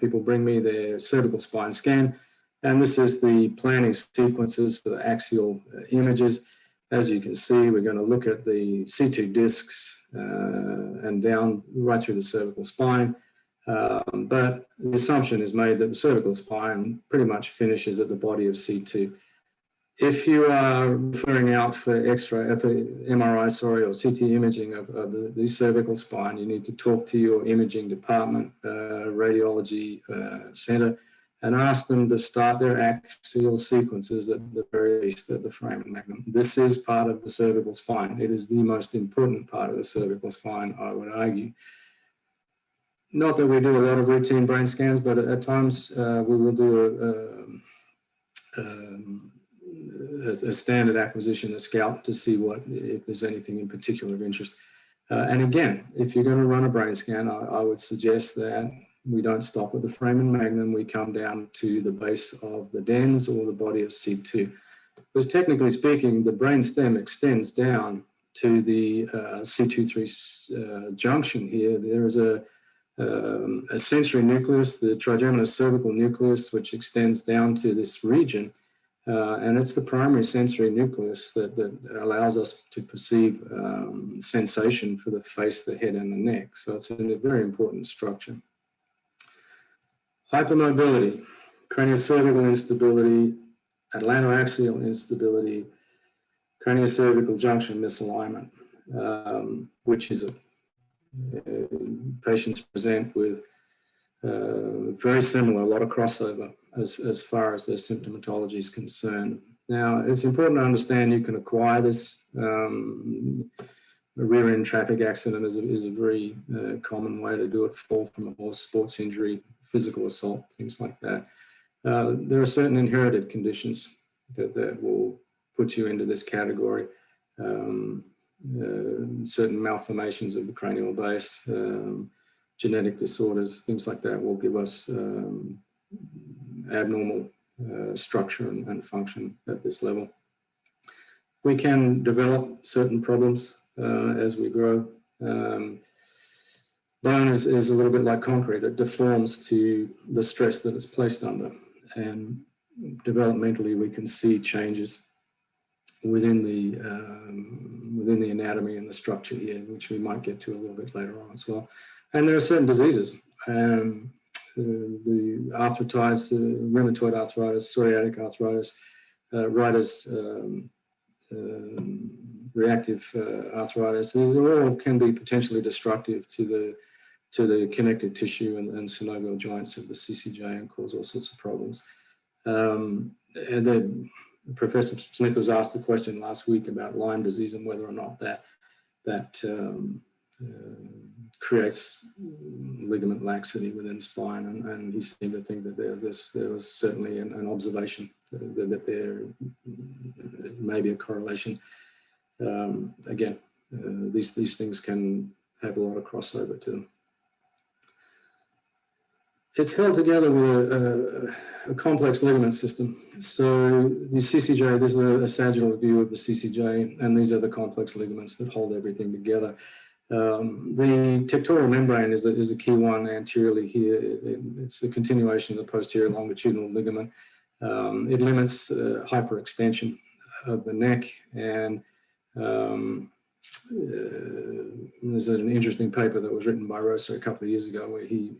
People bring me their cervical spine scan, and this is the planning sequences for the axial images. As you can see, we're going to look at the C2 discs and down right through the cervical spine. But the assumption is made that the cervical spine pretty much finishes at the body of C2. If you are referring out for X-ray, for MRI, or CT imaging of the cervical spine, you need to talk to your imaging department, radiology center, and ask them to start their axial sequences at the very least at the foramen magnum. This is part of the cervical spine. It is the most important part of the cervical spine, I would argue. Not that we do a lot of routine brain scans, but at times we will do a standard acquisition, a scalp, to see if there's anything in particular of interest. And again, if you're going to run a brain scan, I would suggest that we don't stop at the foramen magnum. We come down to the base of the dens or the body of C2. Because technically speaking, the brain stem extends down to the C2-3 junction here. There is a sensory nucleus, the trigeminal cervical nucleus, which extends down to this region. And it's the primary sensory nucleus that allows us to perceive sensation for the face, the head, and the neck. So it's a very important structure. Hypermobility, craniocervical instability, atlantoaxial instability, craniocervical junction misalignment, which is patients present with very similar, a lot of crossover as far as their symptomatology is concerned. Now, it's important to understand you can acquire this. A rear-end traffic accident is a very common way to do it, fall from a horse, sports injury, physical assault, things like that. There are certain inherited conditions that will put you into this category. Certain malformations of the cranial base, genetic disorders, things like that will give us abnormal structure and function at this level. We can develop certain problems as we grow. Bone is a little bit like concrete. It deforms to the stress that it's placed under. And developmentally, we can see changes within the anatomy and the structure here, which we might get to a little bit later on as well. And there are certain diseases. The arthritis, rheumatoid arthritis, psoriatic arthritis, writer's reactive arthritis, these all can be potentially destructive to the connective tissue and synovial joints of the CCJ and cause all sorts of problems. And then Professor Smith was asked the question last week about Lyme disease and whether or not that creates ligament laxity within the spine, and he seemed to think that there was certainly an observation that there may be a correlation. Again, these things can have a lot of crossover to them. It's held together with a complex ligament system. So the CCJ, this is a sagittal view of the CCJ, and these are the complex ligaments that hold everything together. The tectoral membrane is a key one anteriorly here. It's the continuation of the posterior longitudinal ligament. It limits hyperextension of the neck, and there's an interesting paper that was written by Rosa a couple of years ago where he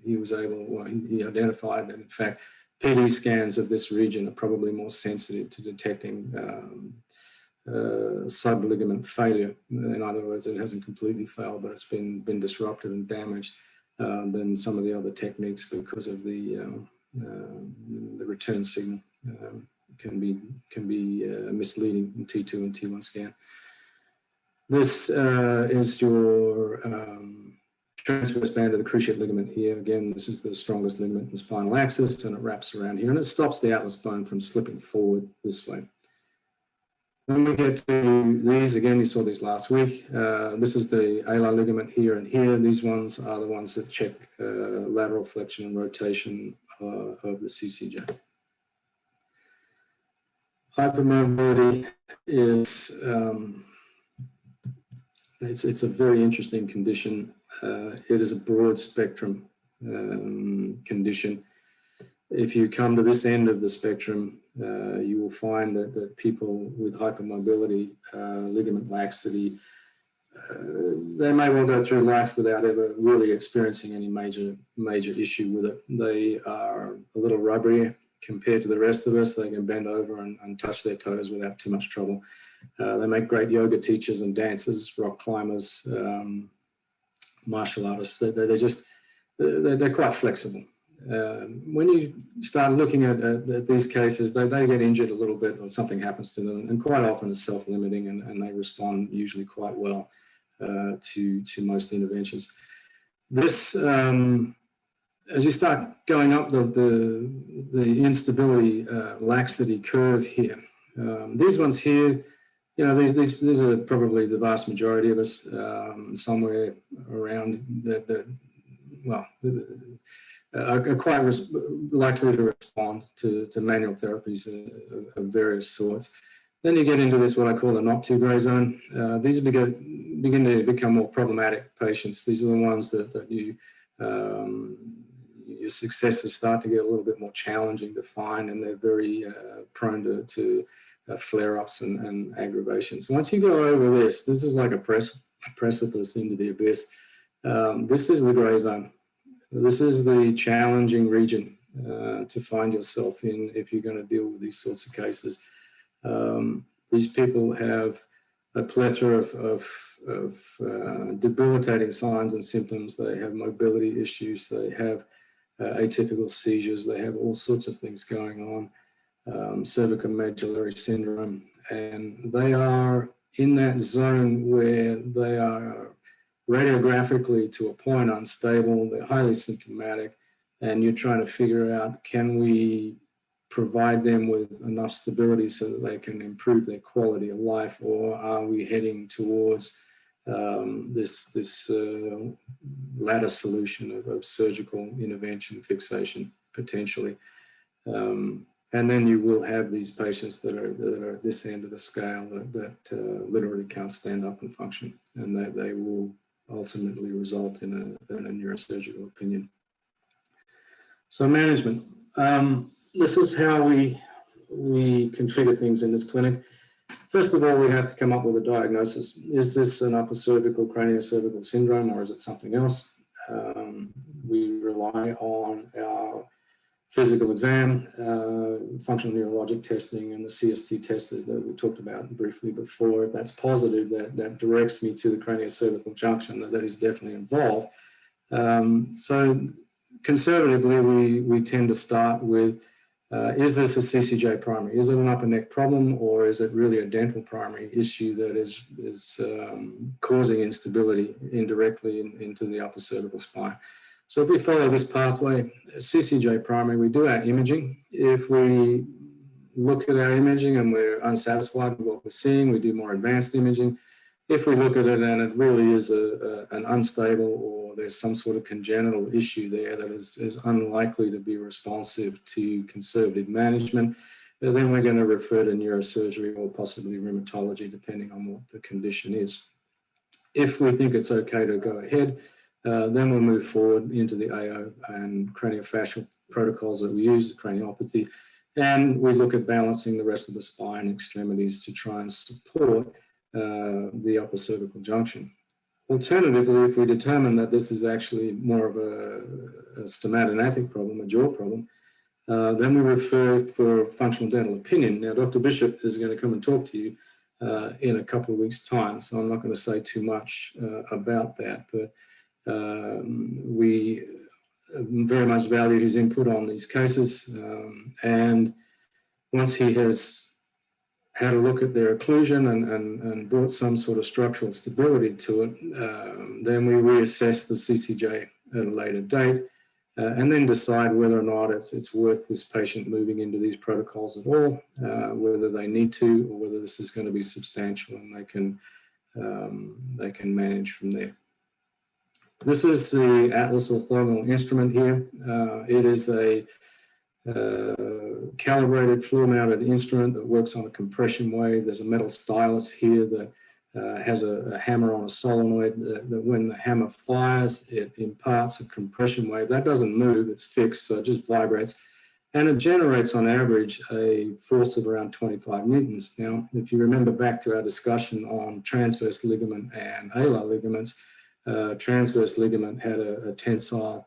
identified that, in fact, PD scans of this region are probably more sensitive to detecting subligament failure. In other words, it hasn't completely failed, but it's been disrupted and damaged than some of the other techniques, because of the return signal can be misleading in T2 and T1 scan. This is your transverse band of the cruciate ligament here. Again, this is the strongest ligament in the spinal axis, and it wraps around here, and it stops the atlas bone from slipping forward this way. When we get to these, again, you saw these last week. This is the alar ligament here and here. These ones are the ones that check lateral flexion and rotation of the CCJ. Hypermobility is it's a very interesting condition. It is a broad spectrum condition. If you come to this end of the spectrum, you will find that people with hypermobility, ligament laxity, they may well go through life without ever really experiencing any major issue with it. They are a little rubbery compared to the rest of us. They can bend over and touch their toes without too much trouble. They make great yoga teachers and dancers, rock climbers, martial artists. They're quite flexible. When you start looking at these cases, they get injured a little bit or something happens to them, and quite often it's self-limiting, and they respond usually quite well to most interventions. This, as you start going up the instability laxity curve here, these ones here, you know, these are probably the vast majority of us, somewhere around are quite likely to respond to manual therapies of various sorts. Then you get into this, what I call the not too grey zone. These begin to become more problematic patients. These are the ones that your successes start to get a little bit more challenging to find, and they're very prone to flare-ups and aggravations. Once you go over this is like a precipice into the abyss. This is the grey zone. This is the challenging region to find yourself in if you're going to deal with these sorts of cases. These people have a plethora of debilitating signs and symptoms. They have mobility issues. They have atypical seizures. They have all sorts of things going on, cervical medullary syndrome. And they are in that zone where they are radiographically to a point unstable, they're highly symptomatic, and you're trying to figure out, can we provide them with enough stability so that they can improve their quality of life, or are we heading towards this latter solution of surgical intervention, fixation, potentially? And then you will have these patients that are at this end of the scale that literally can't stand up and function, and that they will ultimately result in a neurosurgical opinion. So management. This is how we configure things in this clinic. First of all, we have to come up with a diagnosis. Is this an upper cervical craniocervical syndrome, or is it something else? We rely on our physical exam, functional neurologic testing, and the CST test that we talked about briefly before. If that's positive, that directs me to the craniocervical junction. That is definitely involved. So conservatively, we tend to start with, is this a CCJ primary? Is it an upper neck problem, or is it really a dental primary issue that is causing instability indirectly into the upper cervical spine? So if we follow this pathway, CCJ primary, we do our imaging. If we look at our imaging and we're unsatisfied with what we're seeing, we do more advanced imaging. If we look at it and it really is an unstable, or there's some sort of congenital issue there that is unlikely to be responsive to conservative management, then we're going to refer to neurosurgery or possibly rheumatology, depending on what the condition is. If we think it's okay to go ahead, then we'll move forward into the AO and craniofacial protocols that we use, the craniopathy, and we look at balancing the rest of the spine extremities to try and support the upper cervical junction. Alternatively, if we determine that this is actually more of a stomatognathia problem, a jaw problem, then we refer for functional dental opinion. Now, Dr. Bishop is going to come and talk to you in a couple of weeks' time, so I'm not going to say too much about that, but we very much value his input on these cases, and once he has had a look at their occlusion and brought some sort of structural stability to it, then we reassess the CCJ at a later date, and then decide whether or not it's worth this patient moving into these protocols at all, whether they need to, or whether this is going to be substantial and they can manage from there. This is the Atlas orthogonal instrument here. It is a calibrated floor-mounted instrument that works on a compression wave. There's a metal stylus here that has a hammer on a solenoid that when the hammer fires, it imparts a compression wave. That doesn't move, it's fixed, so it just vibrates. And it generates on average a force of around 25 newtons. Now, if you remember back to our discussion on transverse ligament and alar ligaments, transverse ligament had a tensile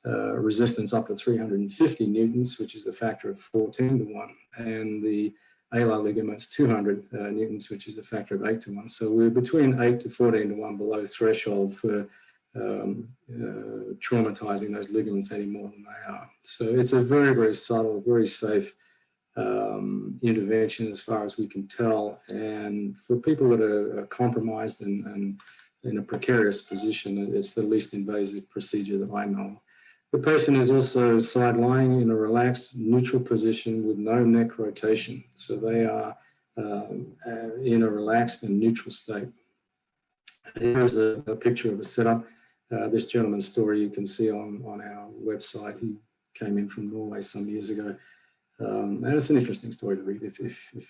resistance up to 350 newtons, which is a factor of 14 to 1, and the alar ligaments 200 newtons, which is a factor of 8 to 1. So we're between 8 to 14 to 1 below threshold for traumatizing those ligaments any more than they are. So it's a very, very subtle, very safe intervention as far as we can tell. And for people that are compromised and in a precarious position, it's the least invasive procedure that I know of. The patient is also side lying in a relaxed neutral position with no neck rotation. So they are in a relaxed and neutral state. Here's a picture of a setup. This gentleman's story you can see on our website. He came in from Norway some years ago. And it's an interesting story to read if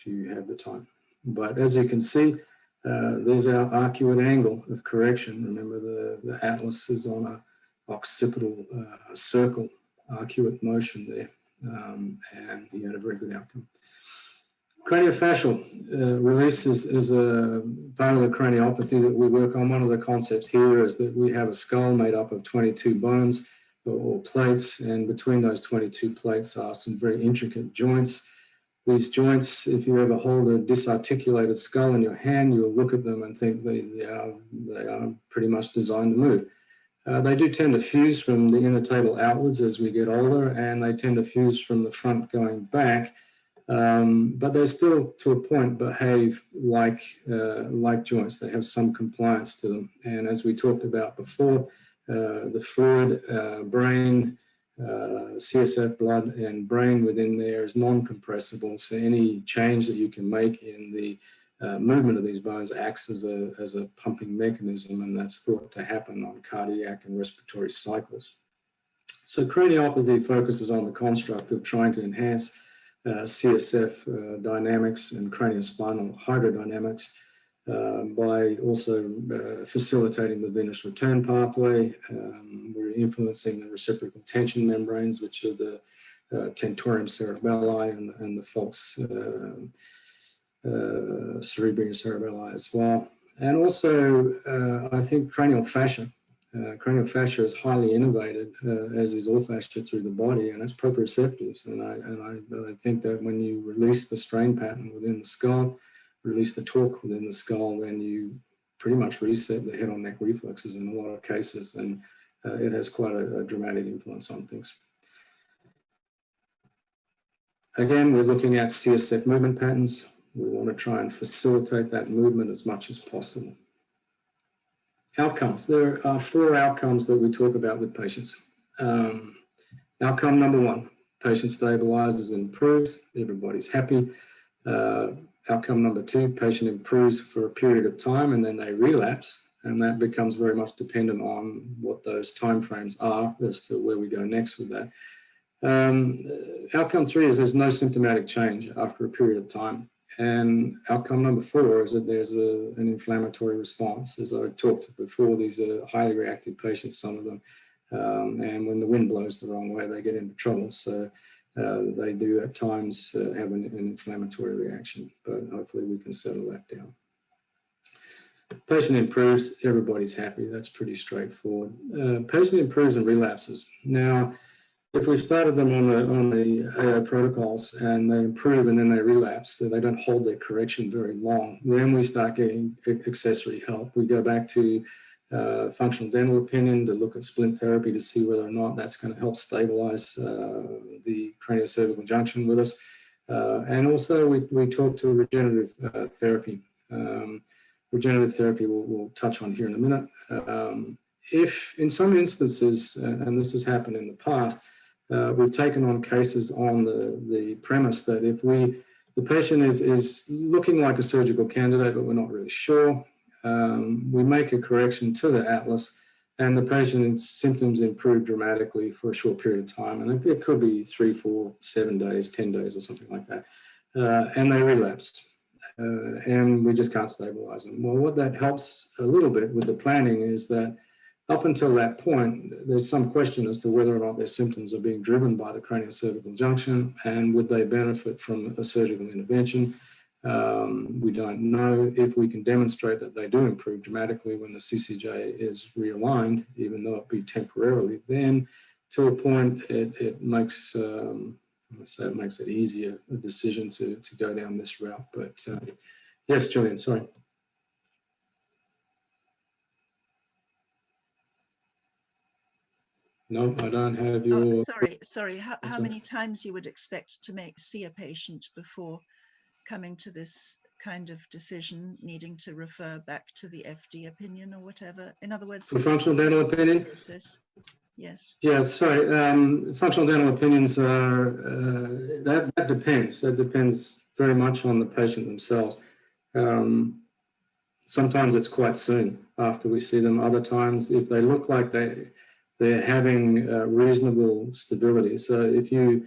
you have the time. But as you can see, there's our arcuate angle of correction. Remember the atlas is on a occipital circle arcuate motion there, and he had a very good outcome. Craniofacial release is a part of the craniopathy that we work on. One of the concepts here is that we have a skull made up of 22 bones or plates, and between those 22 plates are some very intricate joints. These joints, if you ever hold a disarticulated skull in your hand, you'll look at them and think they are pretty much designed to move. They do tend to fuse from the inner table outwards as we get older, and they tend to fuse from the front going back. But they still, to a point, behave like joints. They have some compliance to them. And as we talked about before, the fluid, brain, CSF, blood, and brain within there is non-compressible. So any change that you can make in the movement of these bones acts as a pumping mechanism, and that's thought to happen on cardiac and respiratory cycles. So craniopathy focuses on the construct of trying to enhance CSF dynamics and craniospinal hydrodynamics by also facilitating the venous return pathway. We're influencing the reciprocal tension membranes, which are the tentorium cerebelli and the falx cerebri cerebelli as well. And also, I think cranial fascia. Cranial fascia is highly innervated, as is all fascia through the body, and it's proprioceptive. And I think that when you release the strain pattern within the skull, release the torque within the skull, then you pretty much reset the head on neck reflexes in a lot of cases, and it has quite a dramatic influence on things. Again, we're looking at CSF movement patterns. We want to try and facilitate that movement as much as possible. Outcomes. There are 4 outcomes that we talk about with patients. Outcome number 1, patient stabilizes and improves, everybody's happy. Outcome number 2, patient improves for a period of time and then they relapse, and that becomes very much dependent on what those timeframes are as to where we go next with that. Outcome 3 is there's no symptomatic change after a period of time. And outcome number 4 is that there's an inflammatory response. As I talked before, these are highly reactive patients, some of them. And when the wind blows the wrong way, they get into trouble. So they do at times have an inflammatory reaction, but hopefully we can settle that down. Patient improves, everybody's happy. That's pretty straightforward. Patient improves and relapses. Now, if we've started them on the AO protocols and they improve and then they relapse, so they don't hold their correction very long, then we start getting accessory help. We go back to functional dental opinion to look at splint therapy to see whether or not that's going to help stabilize the craniocervical junction with us. And also we talk to regenerative therapy. Regenerative therapy we'll touch on here in a minute. If in some instances, and this has happened in the past, we've taken on cases on the premise that if the patient is looking like a surgical candidate, but we're not really sure, we make a correction to the atlas and the patient's symptoms improve dramatically for a short period of time. And it could be 3, 4, 7 days, 10 days or something like that. And they relapse. And we just can't stabilize them. Well, what that helps a little bit with the planning is that up until that point, there's some question as to whether or not their symptoms are being driven by the craniocervical junction and would they benefit from a surgical intervention. We don't know. If we can demonstrate that they do improve dramatically when the CCJ is realigned, even though it be temporarily, then to a point it makes it makes it easier a decision to go down this route. But yes, Julian, sorry. No, I don't have your... Oh, sorry. How many times you would expect to see a patient before coming to this kind of decision, needing to refer back to the FD opinion or whatever? In other words... For functional dental opinion? Yes. Yeah, sorry. Functional dental opinions are... that depends. That depends very much on the patient themselves. Sometimes it's quite soon after we see them. Other times, if they look like they're having reasonable stability. So if you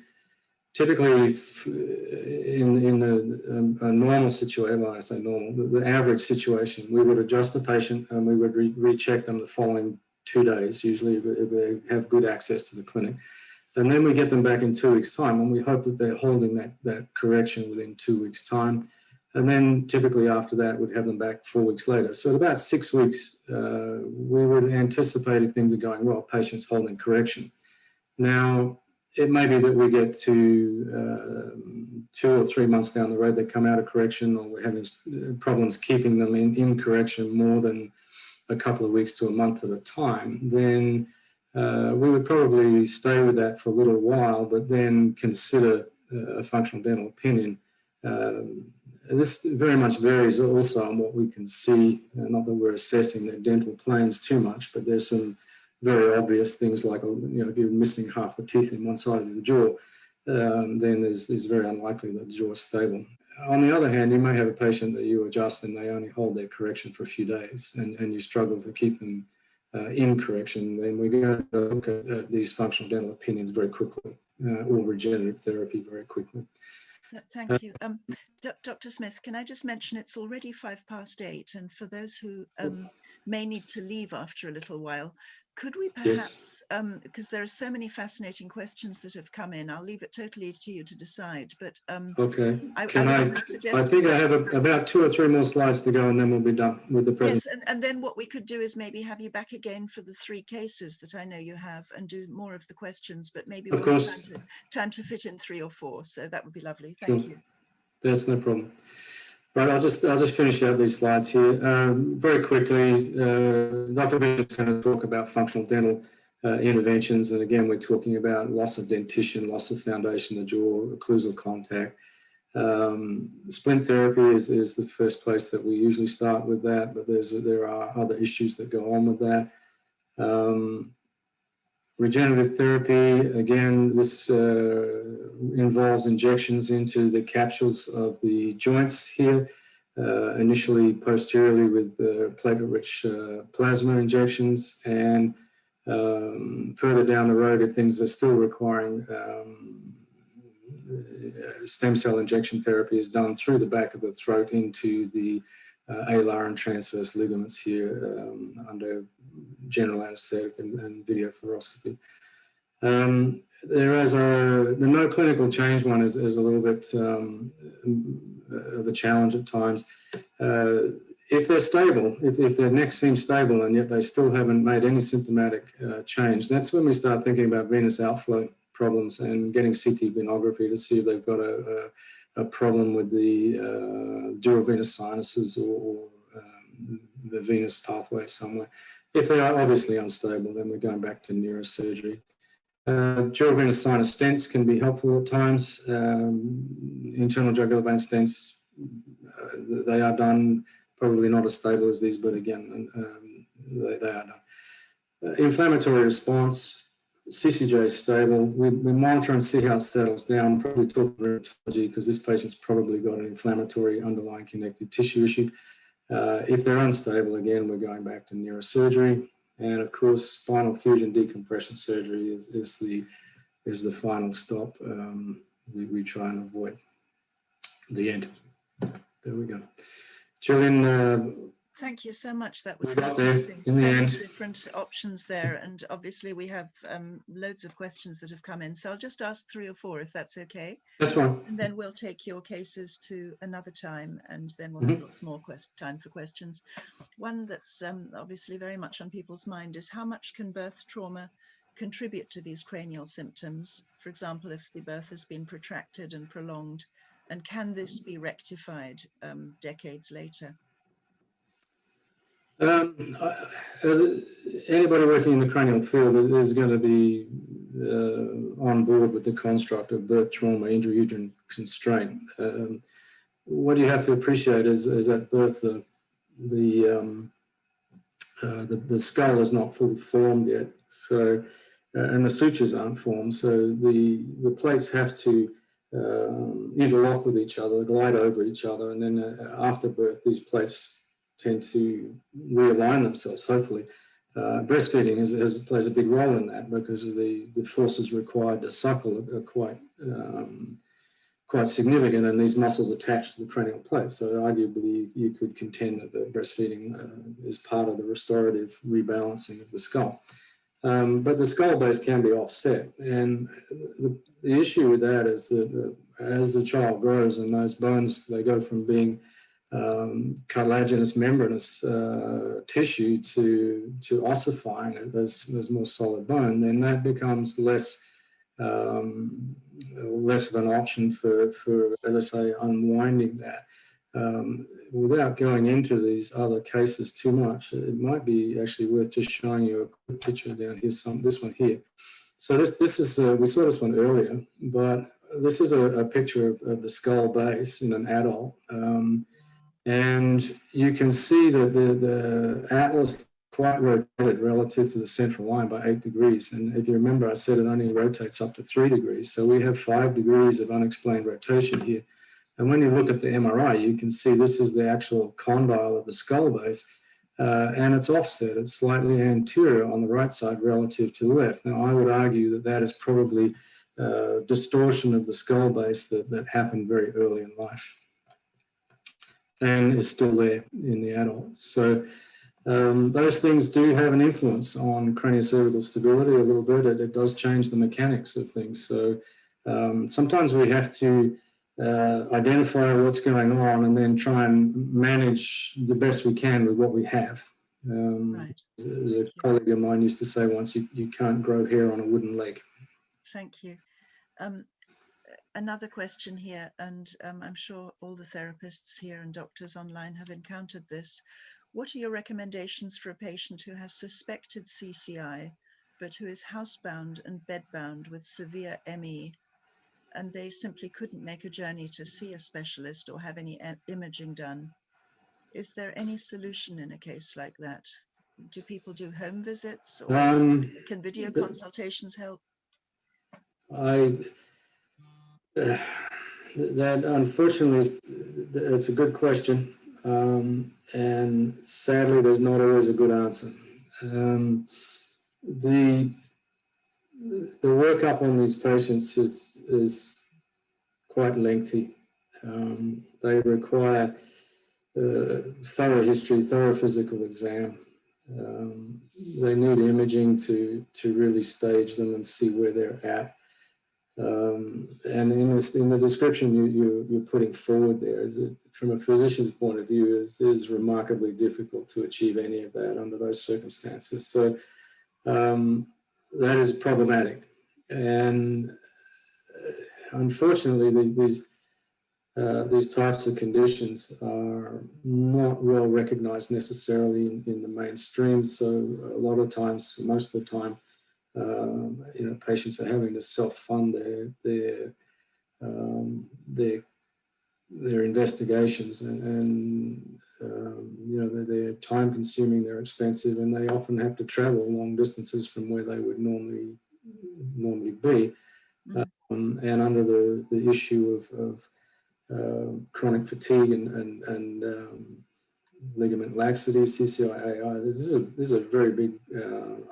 typically in a normal situation, when I say normal, the average situation, we would adjust the patient and we would recheck them the following 2 days, usually if they have good access to the clinic. And then we get them back in 2 weeks' time, and we hope that they're holding that correction within 2 weeks' time. And then typically after that, we'd have them back 4 weeks later. So at about 6 weeks, we would anticipate, if things are going well, patients holding correction. Now, it may be that we get to 2 or 3 months down the road, they come out of correction, or we're having problems keeping them in correction more than a couple of weeks to a month at a time. Then we would probably stay with that for a little while, but then consider a functional dental opinion. This very much varies also on what we can see. Not that we're assessing their dental planes too much, but there's some very obvious things like, if you're missing half the teeth in one side of the jaw, then it's very unlikely that the jaw is stable. On the other hand, you may have a patient that you adjust and they only hold their correction for a few days and you struggle to keep them in correction. Then we're going to look at these functional dental opinions very quickly or regenerative therapy very quickly. Thank you. Dr. Smith, can I just mention it's already 8:05, and for those who may need to leave after a little while, could we perhaps, because there are so many fascinating questions that have come in, I'll leave it totally to you to decide, but okay. I would suggest... I think I have about 2 or 3 more slides to go, and then we'll be done with the presentation. Yes, and then what we could do is maybe have you back again for the 3 cases that I know you have, and do more of the questions, but maybe we'll have time to fit in 3 or 4, so that would be lovely. Thank you. That's no problem. Right, I'll just finish out these slides here. Very quickly, Dr. Benjamin is going to talk about functional dental interventions, and again, we're talking about loss of dentition, loss of foundation, the jaw, occlusal contact. Splint therapy is the first place that we usually start with that, but there are other issues that go on with that. Regenerative therapy, again, this involves injections into the capsules of the joints here, initially posteriorly with platelet-rich plasma injections, and further down the road, if things are still requiring stem cell injection therapy, is done through the back of the throat into the alar and transverse ligaments here under general anesthetic and video fluoroscopy. The no clinical change one is a little bit of a challenge at times. If they're stable, if their neck seems stable and yet they still haven't made any symptomatic change, that's when we start thinking about venous outflow problems and getting CT venography to see if they've got a problem with the durovenous sinuses or the venous pathway somewhere. If they are obviously unstable, then we're going back to neurosurgery. Durovenous sinus stents can be helpful at times. Internal jugular vein stents, they are done, probably not as stable as these, but again, they are done. Inflammatory response, CCJ is stable. We monitor and see how it settles down. Probably talk about rheumatology because this patient's probably got an inflammatory underlying connective tissue issue. If they're unstable, again, we're going back to neurosurgery. And of course, spinal fusion decompression surgery is the final stop. We try and avoid the end. There we go. Gillian, thank you so much. That was fascinating. So many different options there, and obviously we have loads of questions that have come in. So I'll just ask 3 or 4 if that's okay. That's fine. And then we'll take your cases to another time, and then we'll have lots more time for questions. One that's obviously very much on people's mind is how much can birth trauma contribute to these cranial symptoms? For example, if the birth has been protracted and prolonged, and can this be rectified decades later? As anybody working in the cranial field is going to be on board with the construct of birth trauma, intrauterine constraint. What you have to appreciate is at birth the skull is not fully formed yet, so and the sutures aren't formed, so the plates have to interlock with each other, glide over each other, and then after birth these plates tend to realign themselves, hopefully. Breastfeeding plays a big role in that because of the forces required to suckle are quite significant, and these muscles attached to the cranial plate. So arguably you could contend that the breastfeeding is part of the restorative rebalancing of the skull. But the skull base can be offset, and the issue with that is that as the child grows and those bones, they go from being cartilaginous membranous tissue to ossifying as more solid bone, then that becomes less of an option for as I say, unwinding that. Without going into these other cases too much, it might be actually worth just showing you a quick picture down here. This one here. So this is we saw this one earlier, but this is a picture of the skull base in an adult. And you can see that the atlas is quite rotated relative to the central line by 8 degrees. And if you remember, I said it only rotates up to 3 degrees. So we have 5 degrees of unexplained rotation here. And when you look at the MRI, you can see this is the actual condyle of the skull base. and it's offset. It's slightly anterior on the right side relative to the left. Now, I would argue that that is probably distortion of the skull base that happened very early in life and is still there in the adults. So those things do have an influence on craniocervical stability a little bit. It does change the mechanics of things. So sometimes we have to identify what's going on and then try and manage the best we can with what we have. Right. As a colleague of mine used to say once, you can't grow hair on a wooden leg. Thank you. Another question here, and I'm sure all the therapists here and doctors online have encountered this. What are your recommendations for a patient who has suspected CCI, but who is housebound and bedbound with severe ME, and they simply couldn't make a journey to see a specialist or have any imaging done? Is there any solution in a case like that? Do people do home visits, or can video consultations help? That unfortunately, it's a good question, and sadly, there's not always a good answer. The workup on these patients is quite lengthy. They require thorough history, thorough physical exam. They need imaging to really stage them and see where they're at. And in the description you're putting forward there, from a physician's point of view, is remarkably difficult to achieve any of that under those circumstances. So that is problematic. And unfortunately, these types of conditions are not well recognized necessarily in the mainstream. So a lot of times, most of the time, patients are having to self-fund their investigations, and they're time-consuming, they're expensive, and they often have to travel long distances from where they would normally be. And under the issue of chronic fatigue and ligament laxity, CCI-AI, this is a very big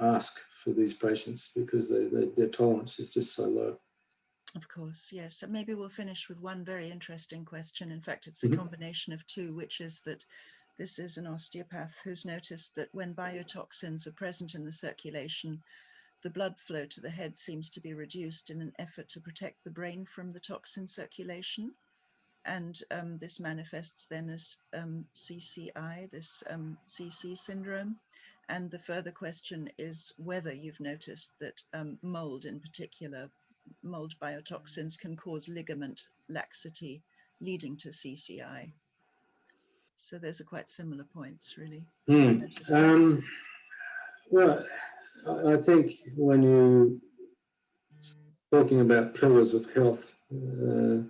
ask for these patients because their tolerance is just so low. Of course, yes. So maybe we'll finish with one very interesting question. In fact, it's a combination of two, which is that this is an osteopath who's noticed that when biotoxins are present in the circulation, the blood flow to the head seems to be reduced in an effort to protect the brain from the toxin circulation. And this manifests then as CCI, this CC syndrome. And the further question is whether you've noticed that mold in particular, mold biotoxins can cause ligament laxity leading to CCI. So those are quite similar points, really. Well, I think when you're talking about pillars of health, I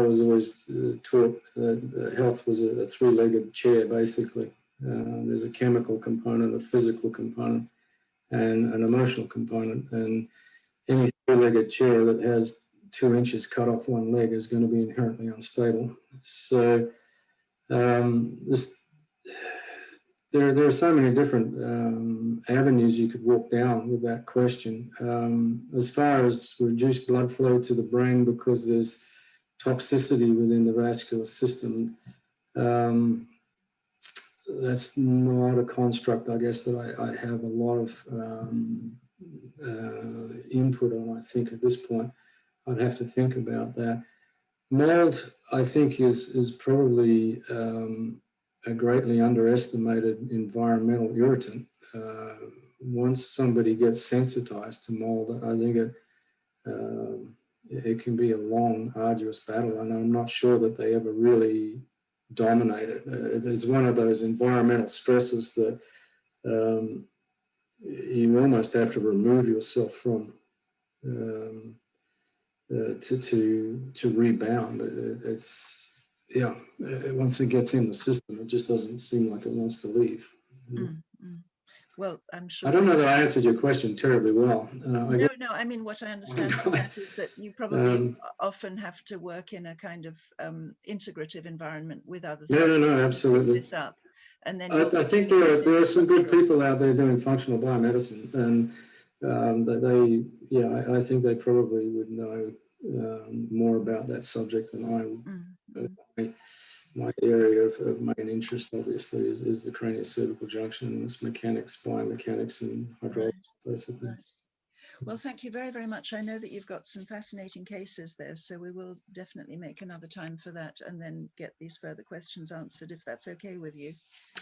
was always taught that health was a three-legged chair, basically. There's a chemical component, a physical component, and an emotional component. And any three-legged chair that has 2 inches cut off one leg is going to be inherently unstable. So there are so many different avenues you could walk down with that question. As far as reduced blood flow to the brain because there's toxicity within the vascular system, that's not a construct, I guess, that I have a lot of input on, I think, at this point. I'd have to think about that. Mold, I think, is probably a greatly underestimated environmental irritant. Once somebody gets sensitized to mold, I think it can be a long, arduous battle, and I'm not sure that they ever really dominate it. It's one of those environmental stresses that you almost have to remove yourself from to rebound. Once it gets in the system, it just doesn't seem like it wants to leave. Well, I'm sure. I don't know that I answered your question terribly well. No, I mean, what I understand from that is that you probably often have to work in a kind of integrative environment with other therapists No, to pick absolutely. this up. And then I think there are some good people out there doing functional biomedicine, and I think they probably would know more about that subject than I would. My area of main interest, obviously, is the craniocervical junction, and its mechanics, biomechanics, and hydraulics, basically. Right. Well, thank you very, very much. I know that you've got some fascinating cases there, so we will definitely make another time for that and then get these further questions answered, if that's okay with you.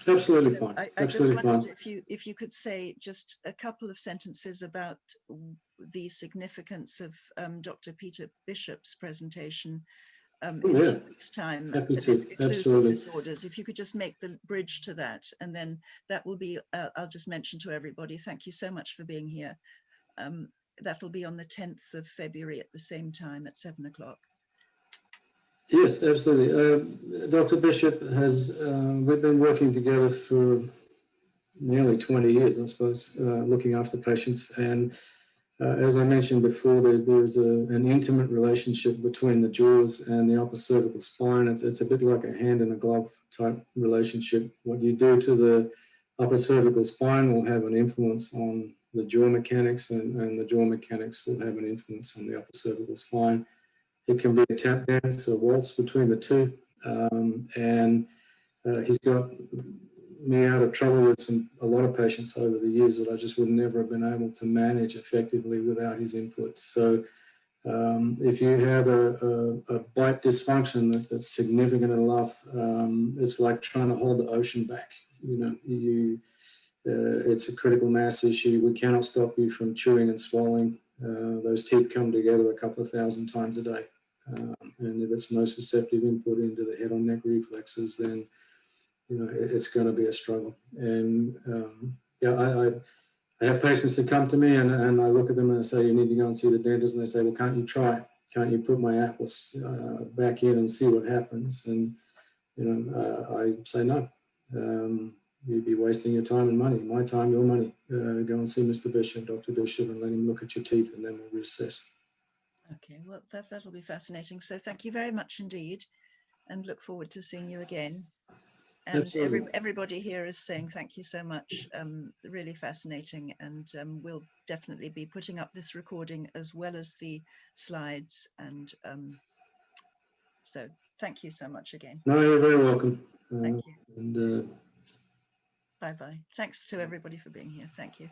Absolutely So fine. I just wondered if you could say just a couple of sentences about the significance of Dr. Peter Bishop's presentation in 2 weeks' time, inclusive disorders. If you could just make the bridge to that, and then that will be, I'll just mention to everybody, thank you so much for being here. That'll be on the 10th of February at the same time at 7 o'clock. Yes, absolutely. Dr. Bishop we've been working together for nearly 20 years, I suppose, looking after patients. And as I mentioned before, there's an intimate relationship between the jaws and the upper cervical spine. It's a bit like a hand in a glove type relationship. What you do to the upper cervical spine will have an influence on the jaw mechanics, and the jaw mechanics will have an influence on the upper cervical spine. It can be a tap dance, a waltz between the two. He's got me out of trouble with a lot of patients over the years that I just would never have been able to manage effectively without his input. So if you have a bite dysfunction that's significant enough, it's like trying to hold the ocean back. It's a critical mass issue. We cannot stop you from chewing and swallowing. Those teeth come together a couple of thousand times a day. And if it's nociceptive input into the head or neck reflexes, then it's going to be a struggle. And I have patients that come to me, and I look at them and I say, you need to go and see the dentist. And they say, well, can't you try it? Can't you put my atlas back in and see what happens? And I say no. You'd be wasting your time and money. My time, your money. Go and see Mr. Bishop, Dr. Bishop, and let him look at your teeth, and then we'll reassess. Okay, well, that'll be fascinating. So thank you very much indeed, and look forward to seeing you again. And everybody here is saying thank you so much. Really fascinating, and we'll definitely be putting up this recording as well as the slides. And so thank you so much again. No, you're very welcome. Thank you. And bye-bye. Thanks to everybody for being here. Thank you.